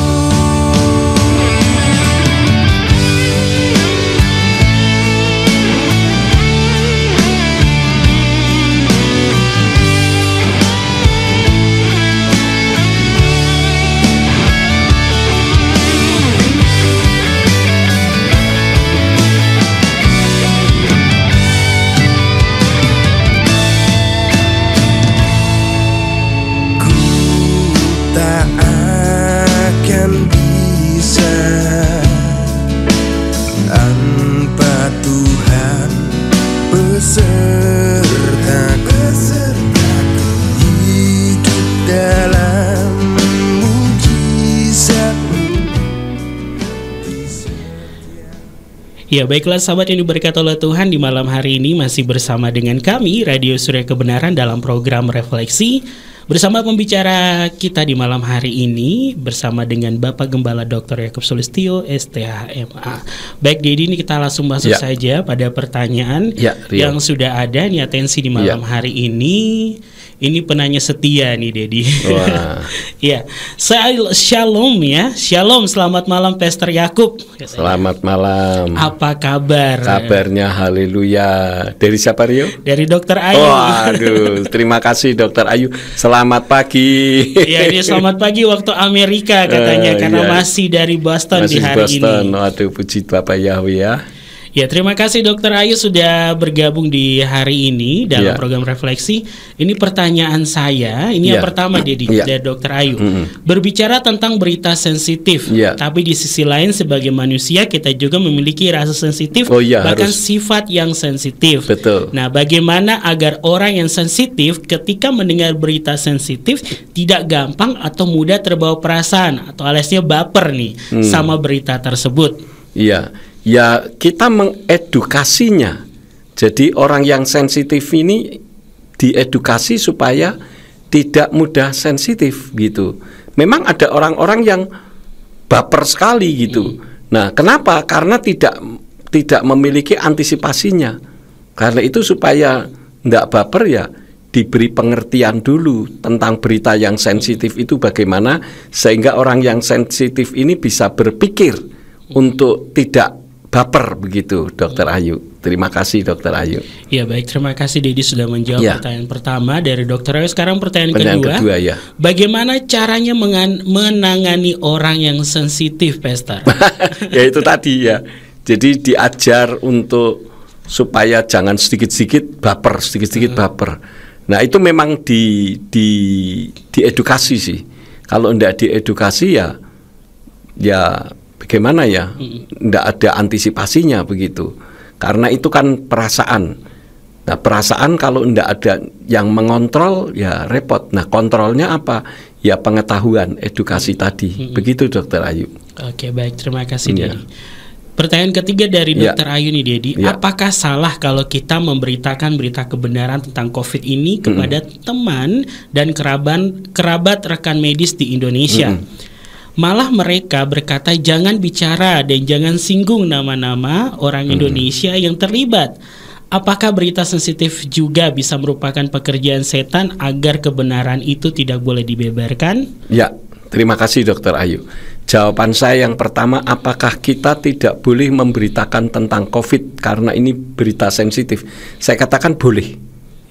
Ya, baiklah sahabat yang diberkati oleh Tuhan, di malam hari ini masih bersama dengan kami Radio Surya Kebenaran dalam program Refleksi. Bersama pembicara kita di malam hari ini bersama dengan Bapak Gembala Dr. Yakub Sulistyo, STHMA. Baik Dedi, ini kita langsung masuk saja pada pertanyaan yang sudah ada nih, atensi di malam hari ini. Ini penanya setia nih Dedi. Ya, Shalom ya. Shalom, selamat malam Pastor Yakub. Selamat malam. Apa kabar? Kabarnya haleluya. Dari siapa Rio? Dari Dr. Ayu. Waduh, terima kasih Dr. Ayu. Selamat pagi. Ya, ini selamat pagi waktu Amerika katanya karena masih dari Boston di hari Boston. ini. Waduh, puji Bapak Yahweh ya. Ya, terima kasih Dr. Ayu sudah bergabung di hari ini dalam program Refleksi. Ini pertanyaan saya, ini yang pertama dari Dr. Ayu. Berbicara tentang berita sensitif, tapi di sisi lain sebagai manusia kita juga memiliki rasa sensitif, bahkan sifat yang sensitif. Betul. Nah, bagaimana agar orang yang sensitif ketika mendengar berita sensitif tidak gampang atau mudah terbawa perasaan atau aliasnya baper nih sama berita tersebut? Iya. Ya, kita mengedukasinya. Jadi orang yang sensitif ini diedukasi supaya tidak mudah sensitif gitu. Memang ada orang-orang yang baper sekali gitu. Nah, kenapa? Karena tidak memiliki antisipasinya. Karena itu supaya tidak baper ya diberi pengertian dulu tentang berita yang sensitif itu bagaimana, sehingga orang yang sensitif ini bisa berpikir untuk tidak baper begitu, Dr. Ayu. Terima kasih Dr. Ayu. Ya, baik, terima kasih Dedi sudah menjawab pertanyaan pertama dari Dr. Ayu. Sekarang pertanyaan kedua bagaimana caranya menangani orang yang sensitif, Pastor? Ya itu tadi ya. Jadi diajar untuk supaya jangan sedikit-sedikit baper, baper. Nah, itu memang diedukasi sih. Kalau enggak diedukasi ya bagaimana ya? Tidak ada antisipasinya begitu. Karena itu kan perasaan. Nah, perasaan kalau tidak ada yang mengontrol ya repot. Nah, kontrolnya apa? Ya pengetahuan, edukasi tadi. Begitu Dr. Ayu. Oke, baik, terima kasih Dedi. Pertanyaan ketiga dari Dr. Ayu nih Dedi, apakah salah kalau kita memberitakan berita kebenaran tentang COVID ini kepada teman dan kerabat rekan medis di Indonesia? Malah mereka berkata jangan bicara dan jangan singgung nama-nama orang Indonesia yang terlibat. Apakah berita sensitif juga bisa merupakan pekerjaan setan agar kebenaran itu tidak boleh dibeberkan? Ya, terima kasih Dr. Ayu. Jawaban saya yang pertama, apakah kita tidak boleh memberitakan tentang COVID karena ini berita sensitif? Saya katakan boleh,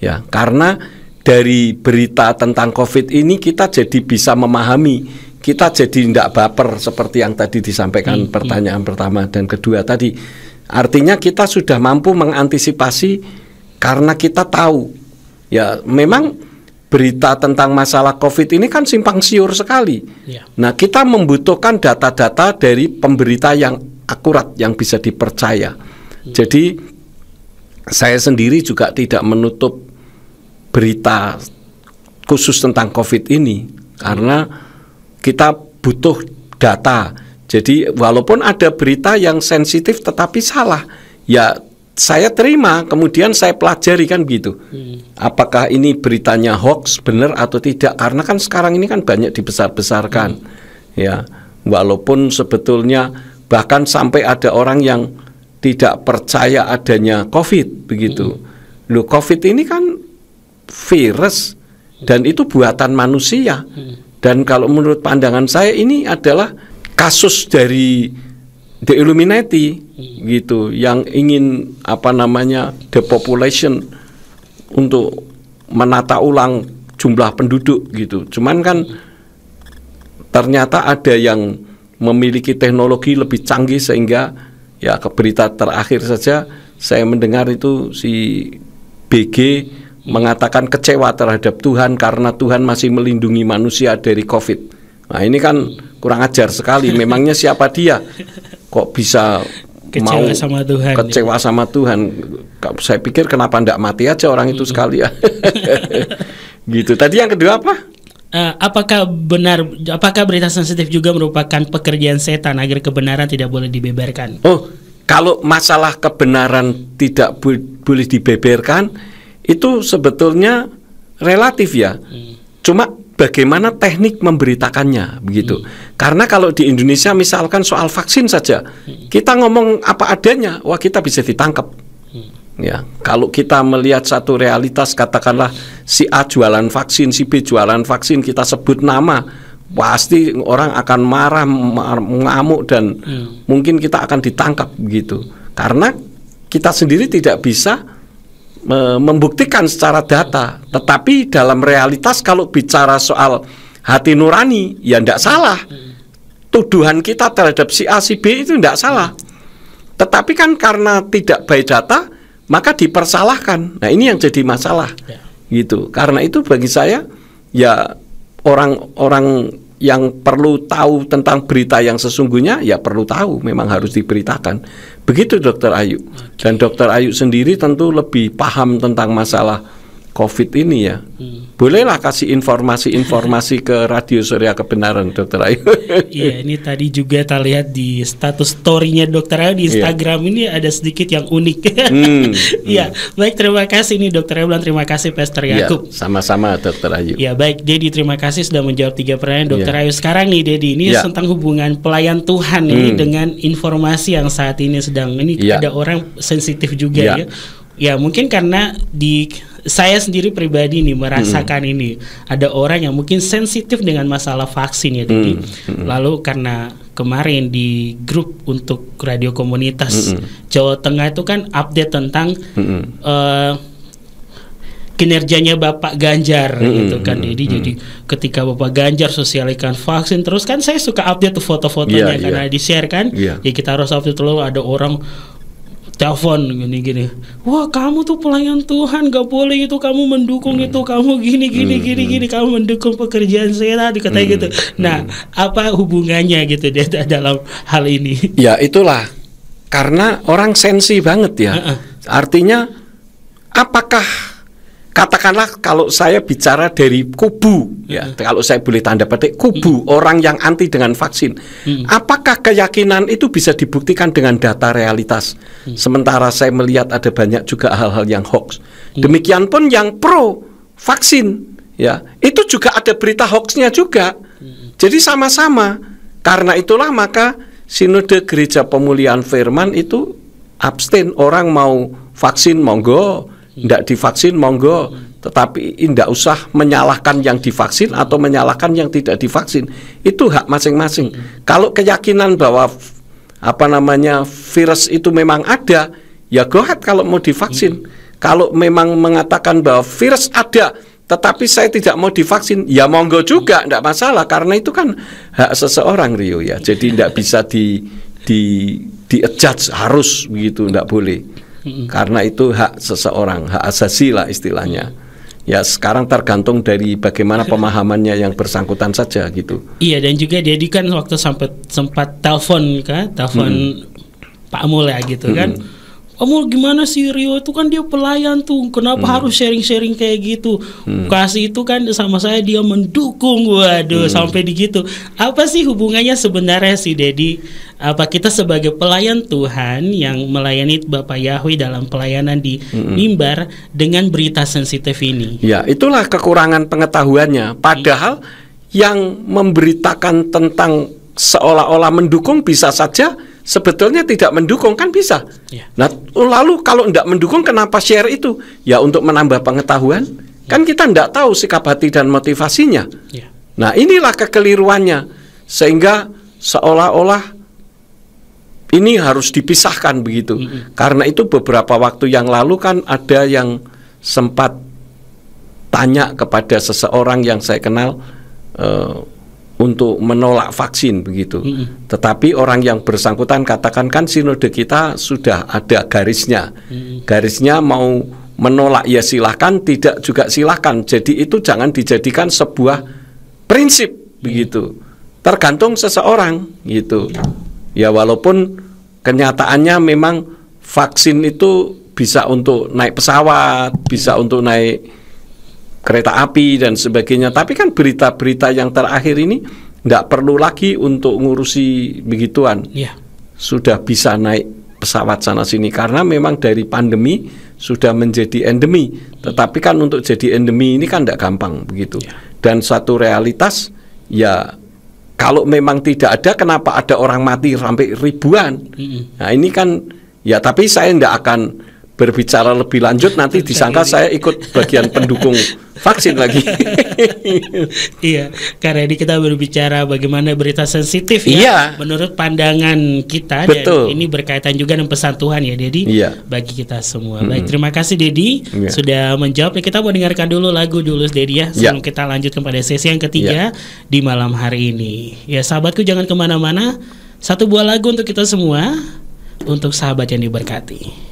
ya, karena dari berita tentang COVID ini kita jadi bisa memahami, kita jadi tidak baper seperti yang tadi disampaikan pertanyaan pertama dan kedua tadi. Artinya kita sudah mampu mengantisipasi karena kita tahu, ya, memang berita tentang masalah COVID ini kan simpang siur sekali. Ya. Nah, kita membutuhkan data-data dari pemberita yang akurat, yang bisa dipercaya. Jadi, saya sendiri juga tidak menutup berita khusus tentang COVID ini, karena kita butuh data. Jadi, walaupun ada berita yang sensitif tetapi salah, ya saya terima, kemudian saya pelajari kan gitu. Apakah ini beritanya hoax benar atau tidak? Karena kan sekarang ini kan banyak dibesar-besarkan. Ya, walaupun sebetulnya bahkan sampai ada orang yang tidak percaya adanya COVID begitu. Loh, COVID ini kan virus dan itu buatan manusia. Dan kalau menurut pandangan saya ini adalah kasus dari The Illuminati gitu, yang ingin depopulation untuk menata ulang jumlah penduduk gitu. Cuman kan ternyata ada yang memiliki teknologi lebih canggih sehingga ya, ke berita terakhir saja saya mendengar itu si BG mengatakan kecewa terhadap Tuhan karena Tuhan masih melindungi manusia dari COVID. Nah, ini kan kurang ajar sekali. Memangnya siapa dia? Kok bisa kecewa sama Tuhan? Kecewa sama Tuhan. Saya pikir kenapa tidak mati aja orang itu sekali ya. Gitu. Tadi yang kedua apa? Apakah berita sensitif juga merupakan pekerjaan setan agar kebenaran tidak boleh dibeberkan? Oh, kalau masalah kebenaran tidak boleh dibeberkan itu sebetulnya relatif ya. Cuma bagaimana teknik memberitakannya begitu. Karena kalau di Indonesia misalkan soal vaksin saja, kita ngomong apa adanya, wah kita bisa ditangkap. Ya, kalau kita melihat satu realitas, katakanlah si A jualan vaksin, si B jualan vaksin, kita sebut nama, pasti orang akan marah, mengamuk dan mungkin kita akan ditangkap begitu. Karena kita sendiri tidak bisa membuktikan secara data, tetapi dalam realitas kalau bicara soal hati nurani ya tidak salah. Tuduhan kita terhadap si A, si B itu tidak salah. Tetapi kan karena tidak by data maka dipersalahkan. Nah, ini yang jadi masalah. Gitu. Karena itu bagi saya ya, orang-orang yang perlu tahu tentang berita yang sesungguhnya ya perlu tahu, memang harus diberitakan. Begitu Dr. Ayu. Dan Dr. Ayu sendiri tentu lebih paham tentang masalah COVID ini ya. Bolehlah kasih informasi-informasi ke Radio Surya Kebenaran, Dr. Ayu. Iya, ini tadi juga kita lihat di status story-nya Dr. Ayu di Instagram ini ada sedikit yang unik. Iya, baik, terima kasih nih Dr. Ayu, terima kasih Pastor Yakub. Sama-sama Dr. Ayu. Ya, baik, Dedi, terima kasih sudah menjawab 3 pertanyaan Dr. Ayu. Sekarang nih Dedi, ini tentang hubungan pelayan Tuhan ini dengan informasi yang saat ini sedang ada orang sensitif juga ya. Ya, mungkin karena saya sendiri pribadi nih merasakan ini ada orang yang mungkin sensitif dengan masalah vaksin ya, Dedi. Lalu karena kemarin di grup untuk radio komunitas Jawa Tengah itu kan update tentang kinerjanya Bapak Ganjar gitu kan, Dedi. Jadi ketika Bapak Ganjar sosialisasikan vaksin, terus kan saya suka update tuh foto-fotonya karena di-share kan. Ya kita harus update dulu, ada orang telepon gini-gini, wah kamu tuh pelayan Tuhan, gak boleh itu, kamu mendukung itu, kamu gini, kamu mendukung pekerjaan saya tadi, katanya gitu. Nah, apa hubungannya gitu dalam hal ini? Ya itulah, karena orang sensi banget ya. Artinya, apakah katakanlah kalau saya bicara dari kubu, ya, kalau saya boleh tanda petik kubu orang yang anti dengan vaksin, apakah keyakinan itu bisa dibuktikan dengan data realitas? Sementara saya melihat ada banyak juga hal-hal yang hoax. Demikian pun yang pro vaksin, ya, itu juga ada berita hoaxnya juga. Jadi sama-sama. Karena itulah maka Sinode Gereja Pemulihan Firman itu abstain. Orang mau vaksin monggo, tidak divaksin monggo, tetapi tidak usah menyalahkan yang divaksin atau menyalahkan yang tidak divaksin. Itu hak masing-masing. Kalau keyakinan bahwa virus itu memang ada, ya go ahead kalau mau divaksin. Kalau memang mengatakan bahwa virus ada tetapi saya tidak mau divaksin, ya monggo juga, tidak masalah, karena itu kan hak seseorang, Rio, ya. Jadi tidak bisa di-adjudge harus begitu, tidak boleh. Karena itu hak seseorang, hak asasi lah istilahnya. Ya sekarang tergantung dari bagaimana pemahamannya yang bersangkutan saja gitu. Iya, dan juga dia kan waktu sempat telepon Pak Amul ya gitu kan. Amul gimana sih Rio itu kan dia pelayan tuh, kenapa harus sharing-sharing kayak gitu? Kasih itu kan sama saya dia mendukung, waduh sampai begitu. Apa sih hubungannya sebenarnya sih Dedi? Apa kita sebagai pelayan Tuhan yang melayani Bapak Yahweh dalam pelayanan di mimbar dengan berita sensitif ini? Ya itulah kekurangan pengetahuannya. Padahal yang memberitakan tentang seolah-olah mendukung bisa saja sebetulnya tidak mendukung, kan bisa. Nah, lalu kalau tidak mendukung kenapa share itu? Ya untuk menambah pengetahuan. Kan kita tidak tahu sikap hati dan motivasinya. Nah, inilah kekeliruannya. Sehingga seolah-olah ini harus dipisahkan begitu. Karena itu beberapa waktu yang lalu kan ada yang sempat tanya kepada seseorang yang saya kenal untuk menolak vaksin begitu. Tetapi orang yang bersangkutan katakan kan sinode kita sudah ada garisnya. Garisnya mau menolak ya silahkan, tidak juga silahkan. Jadi itu jangan dijadikan sebuah prinsip begitu. Tergantung seseorang gitu. Ya walaupun kenyataannya memang vaksin itu bisa untuk naik pesawat, bisa untuk naik kereta api dan sebagainya. Tapi kan berita-berita yang terakhir ini tidak perlu lagi untuk ngurusi begituan. Sudah bisa naik pesawat sana sini karena memang dari pandemi sudah menjadi endemi. Tetapi kan untuk jadi endemi ini kan tidak gampang begitu. Dan satu realitas ya kalau memang tidak ada, kenapa ada orang mati sampai ribuan? Nah ini kan ya, tapi saya tidak akan berbicara lebih lanjut, nanti disangka saya ikut bagian pendukung vaksin lagi. Iya, karena ini kita berbicara bagaimana berita sensitif ya, menurut pandangan kita. Betul. Dan ini berkaitan juga dengan pesan Tuhan ya, Dedi, bagi kita semua. Baik, terima kasih Dedi sudah menjawab. Kita mau dengarkan dulu lagu dulu Dedi ya, sebelum kita lanjutkan pada sesi yang ketiga di malam hari ini. Ya sahabatku, jangan kemana-mana. Satu buah lagu untuk kita semua, untuk sahabat yang diberkati.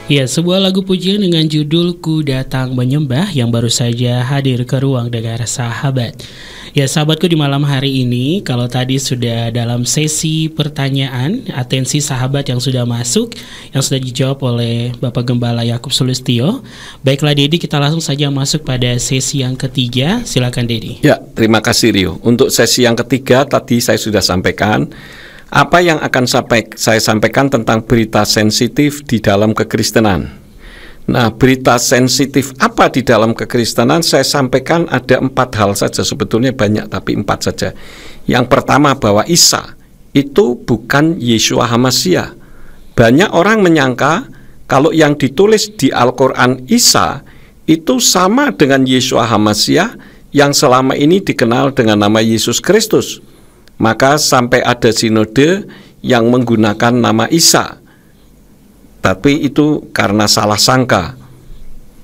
Ya, sebuah lagu pujian dengan judul Ku Datang Menyembah yang baru saja hadir ke ruang dengar sahabat. Ya, sahabatku, di malam hari ini, kalau tadi sudah dalam sesi pertanyaan, atensi sahabat yang sudah masuk, yang sudah dijawab oleh Bapak Gembala Yakub Sulistyo. Baiklah Dedi, kita langsung saja masuk pada sesi yang ketiga. Silakan Dedi. Ya, terima kasih Rio. Untuk sesi yang ketiga tadi saya sudah sampaikan apa yang akan saya sampaikan tentang berita sensitif di dalam kekristenan. Nah, berita sensitif apa di dalam kekristenan? Saya sampaikan ada 4 hal saja, sebetulnya banyak tapi 4 saja. Yang pertama, bahwa Isa itu bukan Yeshua HaMasyiah. Banyak orang menyangka kalau yang ditulis di Al-Quran Isa itu sama dengan Yeshua HaMasyiah yang selama ini dikenal dengan nama Yesus Kristus. Maka sampai ada sinode yang menggunakan nama Isa. Tapi itu karena salah sangka.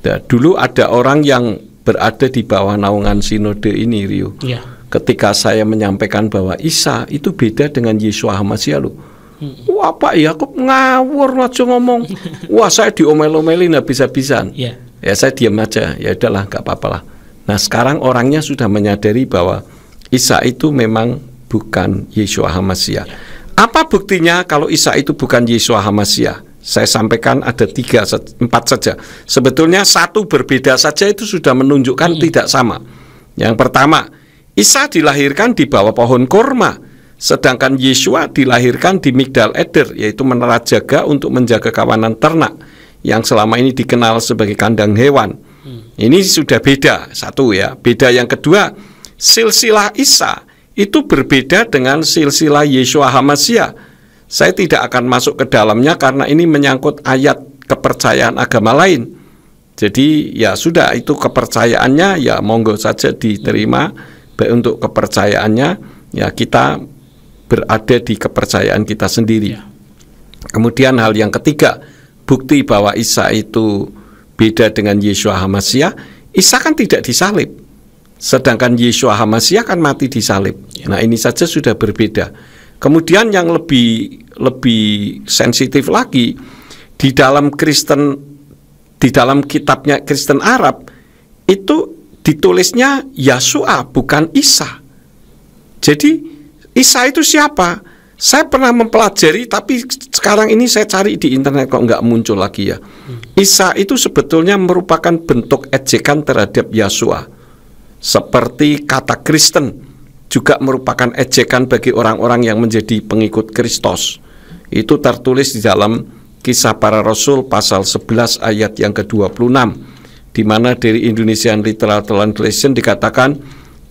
Nah, dulu ada orang yang berada di bawah naungan sinode ini, Rio. Ya. Ketika saya menyampaikan bahwa Isa itu beda dengan Yeshua HaMasyiah loh. Wah, Pak Yakub ngawur aja ngomong. Wah, saya diomel-omelin habis-habisan. Ya, saya diam aja. Ya udahlah, gak apa-apalah. Nah, sekarang orangnya sudah menyadari bahwa Isa itu memang bukan Yeshua HaMasyiah. Apa buktinya kalau Isa itu bukan Yeshua HaMasyiah? Saya sampaikan ada 4 saja. Sebetulnya 1 berbeda saja itu sudah menunjukkan tidak sama. Yang pertama, Isa dilahirkan di bawah pohon korma, sedangkan Yeshua dilahirkan di Migdal Eder, yaitu menara jaga untuk menjaga kawanan ternak yang selama ini dikenal sebagai kandang hewan. Ini sudah beda, 1 ya. Beda yang kedua, silsilah Isa itu berbeda dengan silsilah Yeshua HaMasyiah. Saya tidak akan masuk ke dalamnya karena ini menyangkut ayat kepercayaan agama lain. Jadi ya sudah, itu kepercayaannya ya monggo saja diterima. Baik untuk kepercayaannya, ya kita berada di kepercayaan kita sendiri. Kemudian hal yang ketiga, bukti bahwa Isa itu beda dengan Yeshua HaMasyiah. Isa kan tidak disalib, sedangkan Yeshua HaMasyiah kan mati di salib. Nah, ini saja sudah berbeda. Kemudian yang lebih sensitif lagi, di dalam kitabnya Kristen Arab itu ditulisnya Yashua, bukan Isa. Jadi Isa itu siapa? Saya pernah mempelajari, tapi sekarang ini saya cari di internet kok nggak muncul lagi ya. Isa itu sebetulnya merupakan bentuk ejekan terhadap Yashua. Seperti kata Kristen juga merupakan ejekan bagi orang-orang yang menjadi pengikut Kristus. Itu tertulis di dalam Kisah Para Rasul pasal 11 ayat yang ke-26, di mana dari Indonesian Literal Translation dikatakan,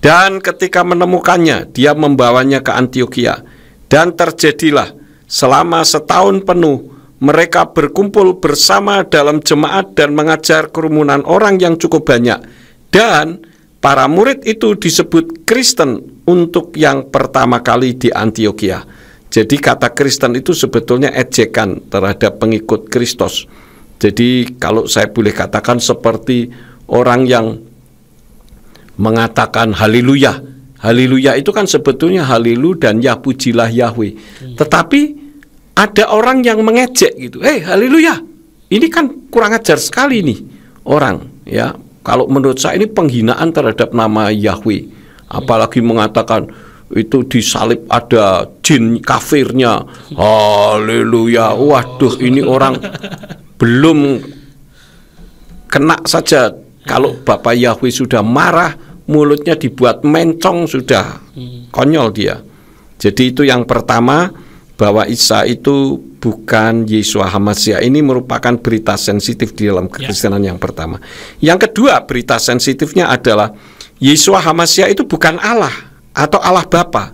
dan ketika menemukannya, dia membawanya ke Antiokhia, dan terjadilah selama 1 tahun penuh mereka berkumpul bersama dalam jemaat dan mengajar kerumunan orang yang cukup banyak, dan para murid itu disebut Kristen untuk yang pertama kali di Antiokhia. Jadi kata Kristen itu sebetulnya ejekan terhadap pengikut Kristus. Jadi kalau saya boleh katakan seperti orang yang mengatakan haleluya. Haleluya itu kan sebetulnya halilu dan ya pujilah Yahweh. Tetapi ada orang yang mengejek gitu. Haleluya. Ini kan kurang ajar sekali nih orang, ya. Kalau menurut saya ini penghinaan terhadap nama Yahweh. Apalagi mengatakan itu disalib ada jin kafirnya. Haleluya. Waduh, ini orang belum kena saja. Kalau Bapak Yahweh sudah marah, mulutnya dibuat mencong, sudah konyol dia. Jadi itu yang pertama, bahwa Isa itu bukan Yeshua HaMasyiah. Ini merupakan berita sensitif di dalam kekristenan yang pertama. Yang kedua, berita sensitifnya adalah Yeshua HaMasyiah itu bukan Allah atau Allah Bapa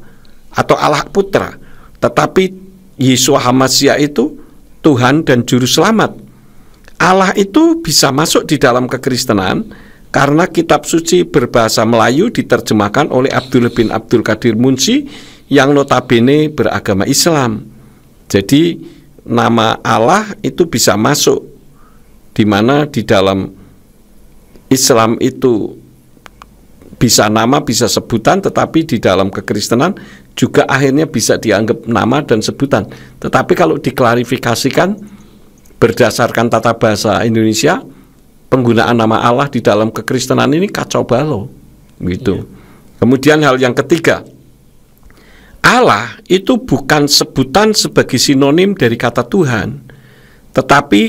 atau Allah Putra, tetapi Yeshua HaMasyiah itu Tuhan dan Juru Selamat. Allah itu bisa masuk di dalam kekristenan karena kitab suci berbahasa Melayu diterjemahkan oleh Abdul bin Abdul Qadir Munsi yang notabene beragama Islam. Jadi nama Allah itu bisa masuk, di mana di dalam Islam itu bisa nama, bisa sebutan, tetapi di dalam kekristenan juga akhirnya bisa dianggap nama dan sebutan. Tetapi kalau diklarifikasikan, berdasarkan tata bahasa Indonesia, penggunaan nama Allah di dalam kekristenan ini kacau balau gitu. Kemudian hal yang ketiga, Allah itu bukan sebutan sebagai sinonim dari kata Tuhan, tetapi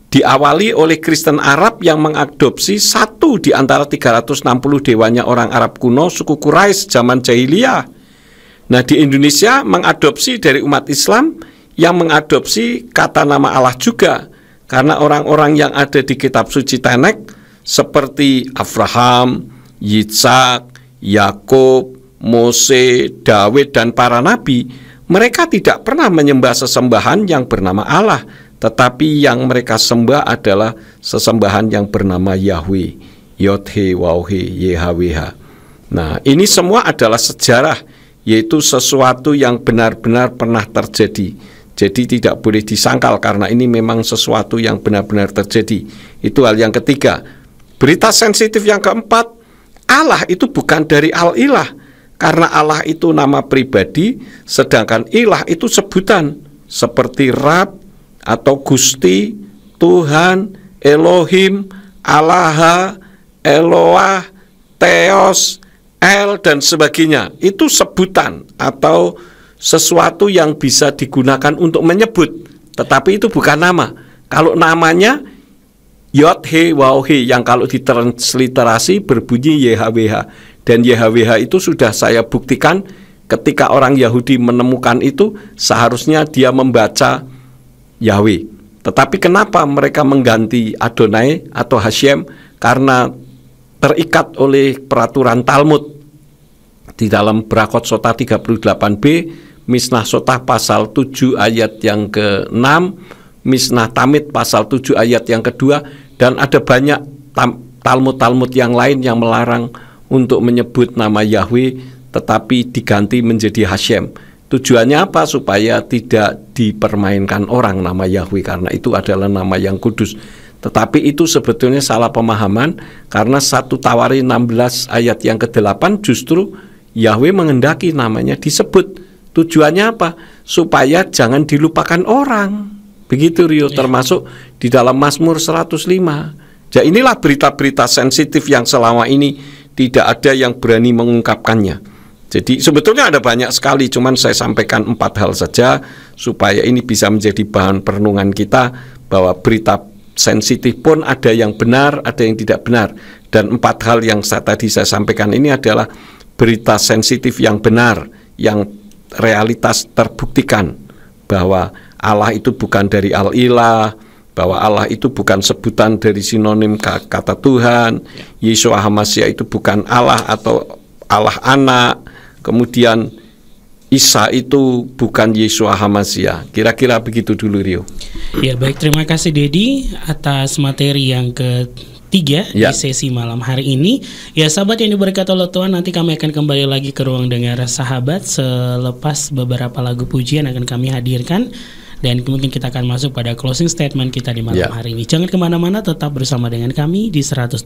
diawali oleh Kristen Arab yang mengadopsi satu di antara 360 dewanya orang Arab kuno suku Quraisy zaman jahiliyah. Nah, di Indonesia mengadopsi dari umat Islam yang mengadopsi kata nama Allah juga, karena orang-orang yang ada di kitab suci Tenek seperti Abraham, Yitzhak, Yakub, Mose, Daud dan para nabi, mereka tidak pernah menyembah sesembahan yang bernama Allah, tetapi yang mereka sembah adalah sesembahan yang bernama Yahweh, Yod-He, Waw-He, YHWH. Nah, ini semua adalah sejarah, yaitu sesuatu yang benar-benar pernah terjadi. Jadi tidak boleh disangkal karena ini memang sesuatu yang benar-benar terjadi. Itu hal yang ketiga. Berita sensitif yang keempat, Allah itu bukan dari Al-Ilah, karena Allah itu nama pribadi, sedangkan Ilah itu sebutan seperti Rab atau Gusti, Tuhan, Elohim, Allah, Eloah, Theos, El dan sebagainya. Itu sebutan atau sesuatu yang bisa digunakan untuk menyebut, tetapi itu bukan nama. Kalau namanya Yod-He, Waw-He, yang kalau ditransliterasi berbunyi YHWH. Dan YHWH itu sudah saya buktikan ketika orang Yahudi menemukan itu, seharusnya dia membaca Yahweh. Tetapi kenapa mereka mengganti Adonai atau Hashem? Karena terikat oleh peraturan Talmud. Di dalam Brakot Sota 38b, Misnah Sota pasal 7 ayat yang ke-6, Misnah Tamid pasal 7 ayat yang kedua, dan ada banyak Talmud-Talmud yang lain yang melarang untuk menyebut nama Yahweh tetapi diganti menjadi Hashem. Tujuannya apa? Supaya tidak dipermainkan orang nama Yahweh, karena itu adalah nama yang kudus. Tetapi itu sebetulnya salah pemahaman, karena 1 Tawari 16 ayat yang ke-8 justru Yahweh menghendaki namanya disebut. Tujuannya apa? Supaya jangan dilupakan orang. Begitu Rio, termasuk di dalam Mazmur 105. Jadi inilah berita-berita sensitif yang selama ini tidak ada yang berani mengungkapkannya. Jadi sebetulnya ada banyak sekali, cuman saya sampaikan 4 hal saja supaya ini bisa menjadi bahan perenungan kita, bahwa berita sensitif pun ada yang benar, ada yang tidak benar. Dan 4 hal yang tadi saya sampaikan ini adalah berita sensitif yang benar, yang realitas terbuktikan bahwa Allah itu bukan dari Al-Ilah, bahwa Allah itu bukan sebutan dari sinonim kata Tuhan, Yeshua HaMashiach itu bukan Allah atau Allah anak, kemudian Isa itu bukan Yeshua HaMashiach. Kira-kira begitu dulu Rio. Ya baik, terima kasih Dedi atas materi yang ketiga di sesi malam hari ini. Ya sahabat yang diberkati oleh Tuhan, nanti kami akan kembali lagi ke ruang dengar sahabat selepas beberapa lagu pujian akan kami hadirkan. Dan kemudian kita akan masuk pada closing statement kita di malam hari ini. Jangan kemana-mana, tetap bersama dengan kami di 107.8.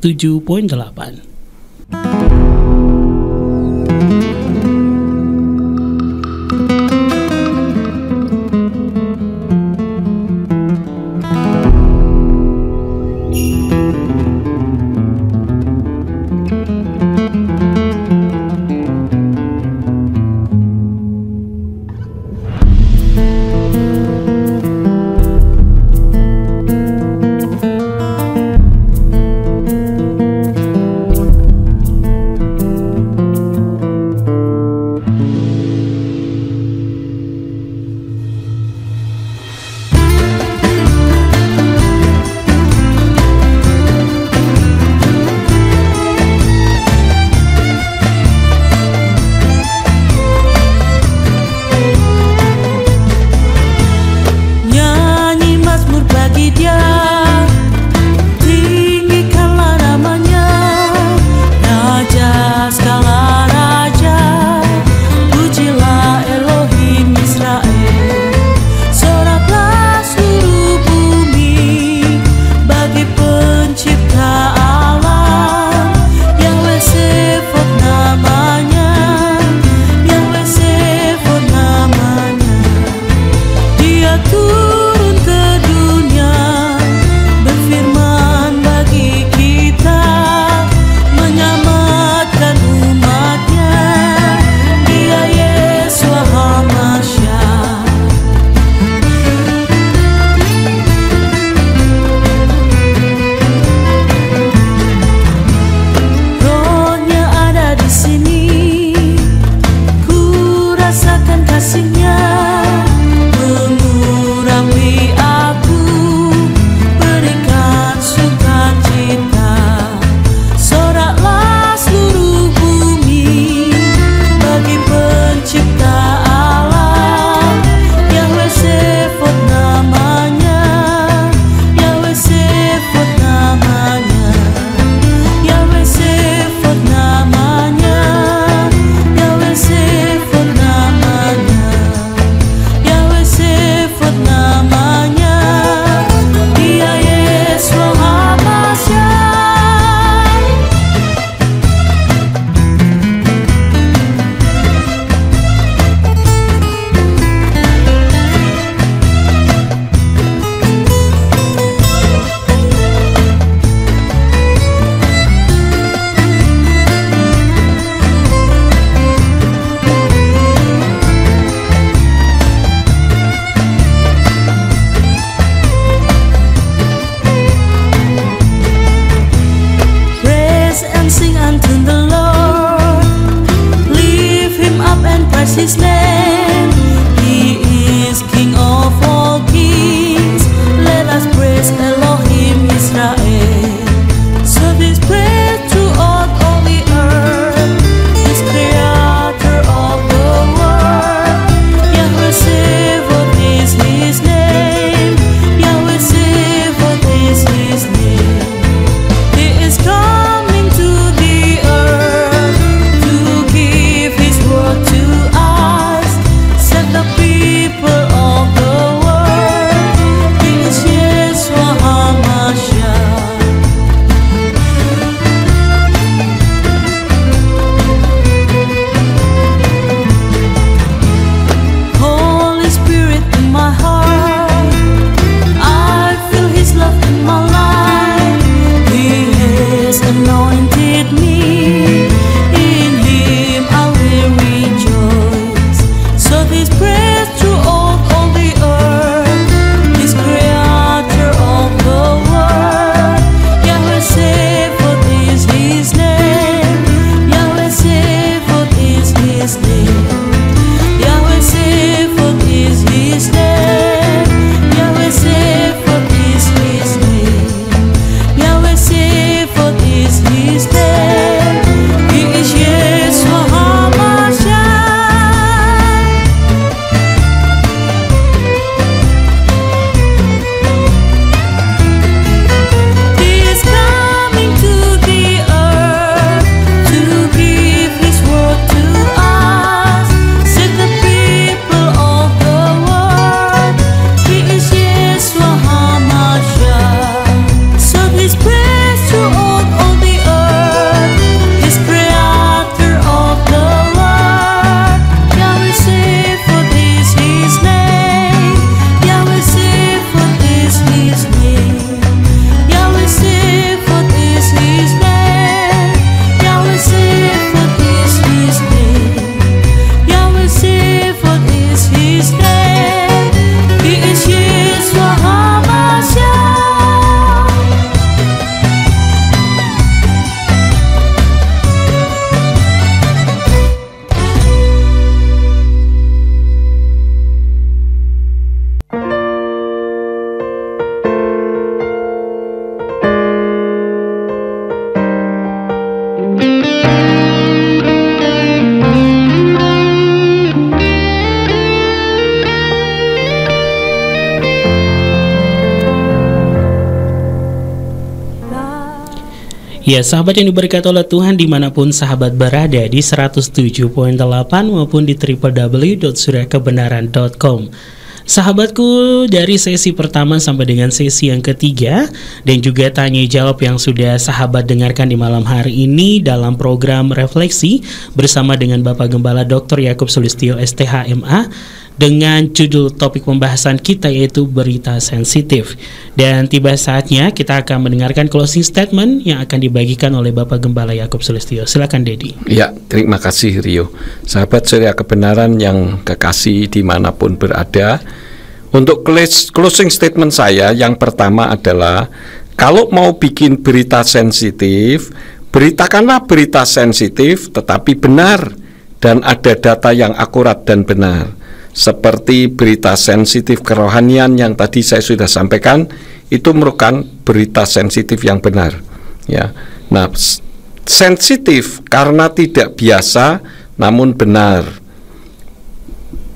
Ya, sahabat yang diberkati oleh Tuhan dimanapun sahabat berada di 107.8 maupun di www.suryakebenaran.com. Sahabatku, dari sesi pertama sampai dengan sesi yang ketiga dan juga tanya jawab yang sudah sahabat dengarkan di malam hari ini dalam program Refleksi bersama dengan Bapak Gembala Dr. Yakub Sulistyo STHMA dengan judul topik pembahasan kita yaitu berita sensitif. Dan tiba saatnya kita akan mendengarkan closing statement yang akan dibagikan oleh Bapak Gembala Yakub Sulistyo. Silakan Dedi. Ya, terima kasih Rio. Sahabat Surya Kebenaran yang kekasih dimanapun berada, untuk closing statement saya yang pertama adalah, kalau mau bikin berita sensitif, beritakanlah berita sensitif tetapi benar dan ada data yang akurat dan benar. Seperti berita sensitif kerohanian yang tadi saya sudah sampaikan, itu merupakan berita sensitif yang benar. Ya, nah, sensitif karena tidak biasa, namun benar.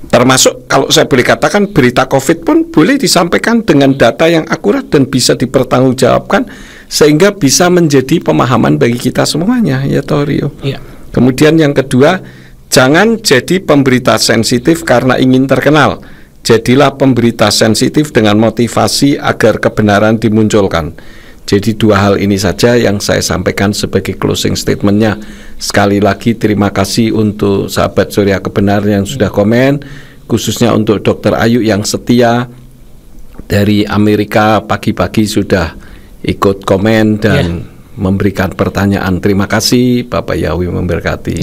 Termasuk kalau saya boleh katakan berita COVID pun boleh disampaikan dengan data yang akurat dan bisa dipertanggungjawabkan sehingga bisa menjadi pemahaman bagi kita semuanya, ya Torio. Ya. Kemudian yang kedua, jangan jadi pemberita sensitif karena ingin terkenal. Jadilah pemberita sensitif dengan motivasi agar kebenaran dimunculkan. Jadi dua hal ini saja yang saya sampaikan sebagai closing statementnya. Sekali lagi terima kasih untuk sahabat Surya Kebenaran yang sudah komen, khususnya untuk Dr. Ayu yang setia dari Amerika pagi-pagi sudah ikut komen dan memberikan pertanyaan. Terima kasih, Bapak Yahweh memberkati.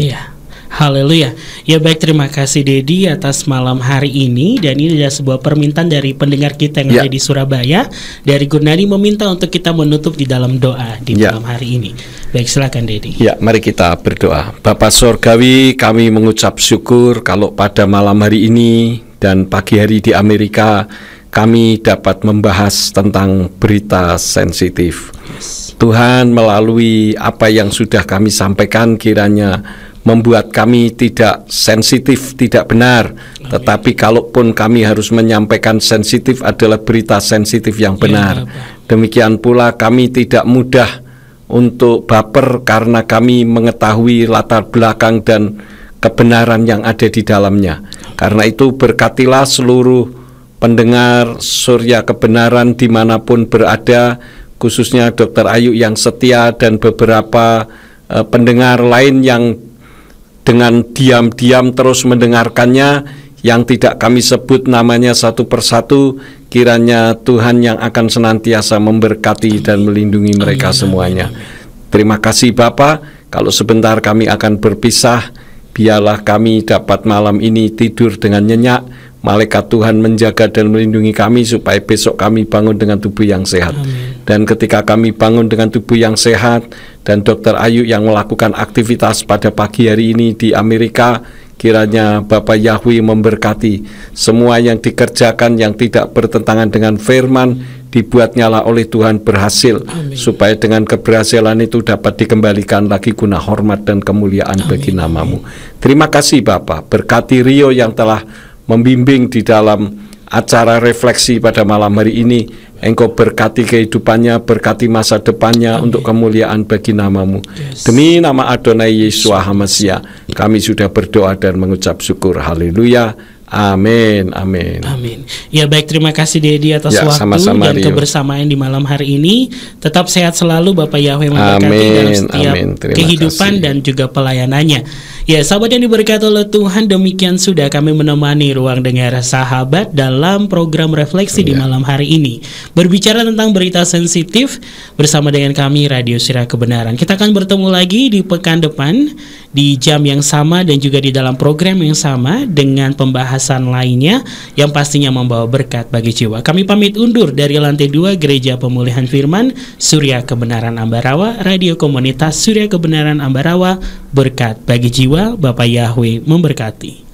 Haleluya. Ya baik, terima kasih Dedi atas malam hari ini. Dan ini adalah sebuah permintaan dari pendengar kita yang ada di Surabaya. Dari Gurnadi meminta untuk kita menutup di dalam doa di malam hari ini. Baik, silakan Dedi. Ya, mari kita berdoa. Bapa Sorgawi, kami mengucap syukur kalau pada malam hari ini dan pagi hari di Amerika kami dapat membahas tentang berita sensitif. Tuhan, melalui apa yang sudah kami sampaikan, kiranya membuat kami tidak sensitif, tidak benar. Tetapi kalaupun kami harus menyampaikan sensitif adalah berita sensitif yang benar. Demikian pula kami tidak mudah untuk baper karena kami mengetahui latar belakang dan kebenaran yang ada di dalamnya. Karena itu berkatilah seluruh pendengar Surya Kebenaran dimanapun berada, khususnya Dr. Ayu yang setia dan beberapa pendengar lain yang dengan diam-diam terus mendengarkannya, yang tidak kami sebut namanya satu persatu. Kiranya Tuhan yang akan senantiasa memberkati dan melindungi mereka semuanya. Terima kasih Bapa. Kalau sebentar kami akan berpisah, biarlah kami dapat malam ini tidur dengan nyenyak. Malaikat Tuhan menjaga dan melindungi kami supaya besok kami bangun dengan tubuh yang sehat. Dan ketika kami bangun dengan tubuh yang sehat, dan Dr. Ayu yang melakukan aktivitas pada pagi hari ini di Amerika, kiranya Bapak Yahweh memberkati semua yang dikerjakan yang tidak bertentangan dengan firman, dibuatnyalah oleh Tuhan berhasil. Supaya dengan keberhasilan itu dapat dikembalikan lagi guna hormat dan kemuliaan bagi namamu. Terima kasih Bapak, berkati Rio yang telah membimbing di dalam acara refleksi pada malam hari ini. Engkau berkati kehidupannya, berkati masa depannya untuk kemuliaan bagi namamu. Demi nama Adonai Yeshua HaMashiach kami sudah berdoa dan mengucap syukur. Haleluya. Amin, amin. Amin. Ya baik, terima kasih Dedi atas waktu sama-sama, dan Rio. kebersamaan di malam hari ini. Tetap sehat selalu Bapak Yahweh memberkati dalam setiap kehidupan dan juga pelayanannya. Ya sahabat yang diberkati oleh Tuhan, demikian sudah kami menemani ruang dengar sahabat dalam program refleksi di malam hari ini. Berbicara tentang berita sensitif bersama dengan kami Radio Surya Kebenaran. Kita akan bertemu lagi di pekan depan di jam yang sama dan juga di dalam program yang sama dengan pembahasan lainnya yang pastinya membawa berkat bagi jiwa. Kami pamit undur dari lantai 2 Gereja Pemulihan Firman Surya Kebenaran Ambarawa, Radio Komunitas Surya Kebenaran Ambarawa, berkat bagi jiwa. Bapak Yahweh memberkati.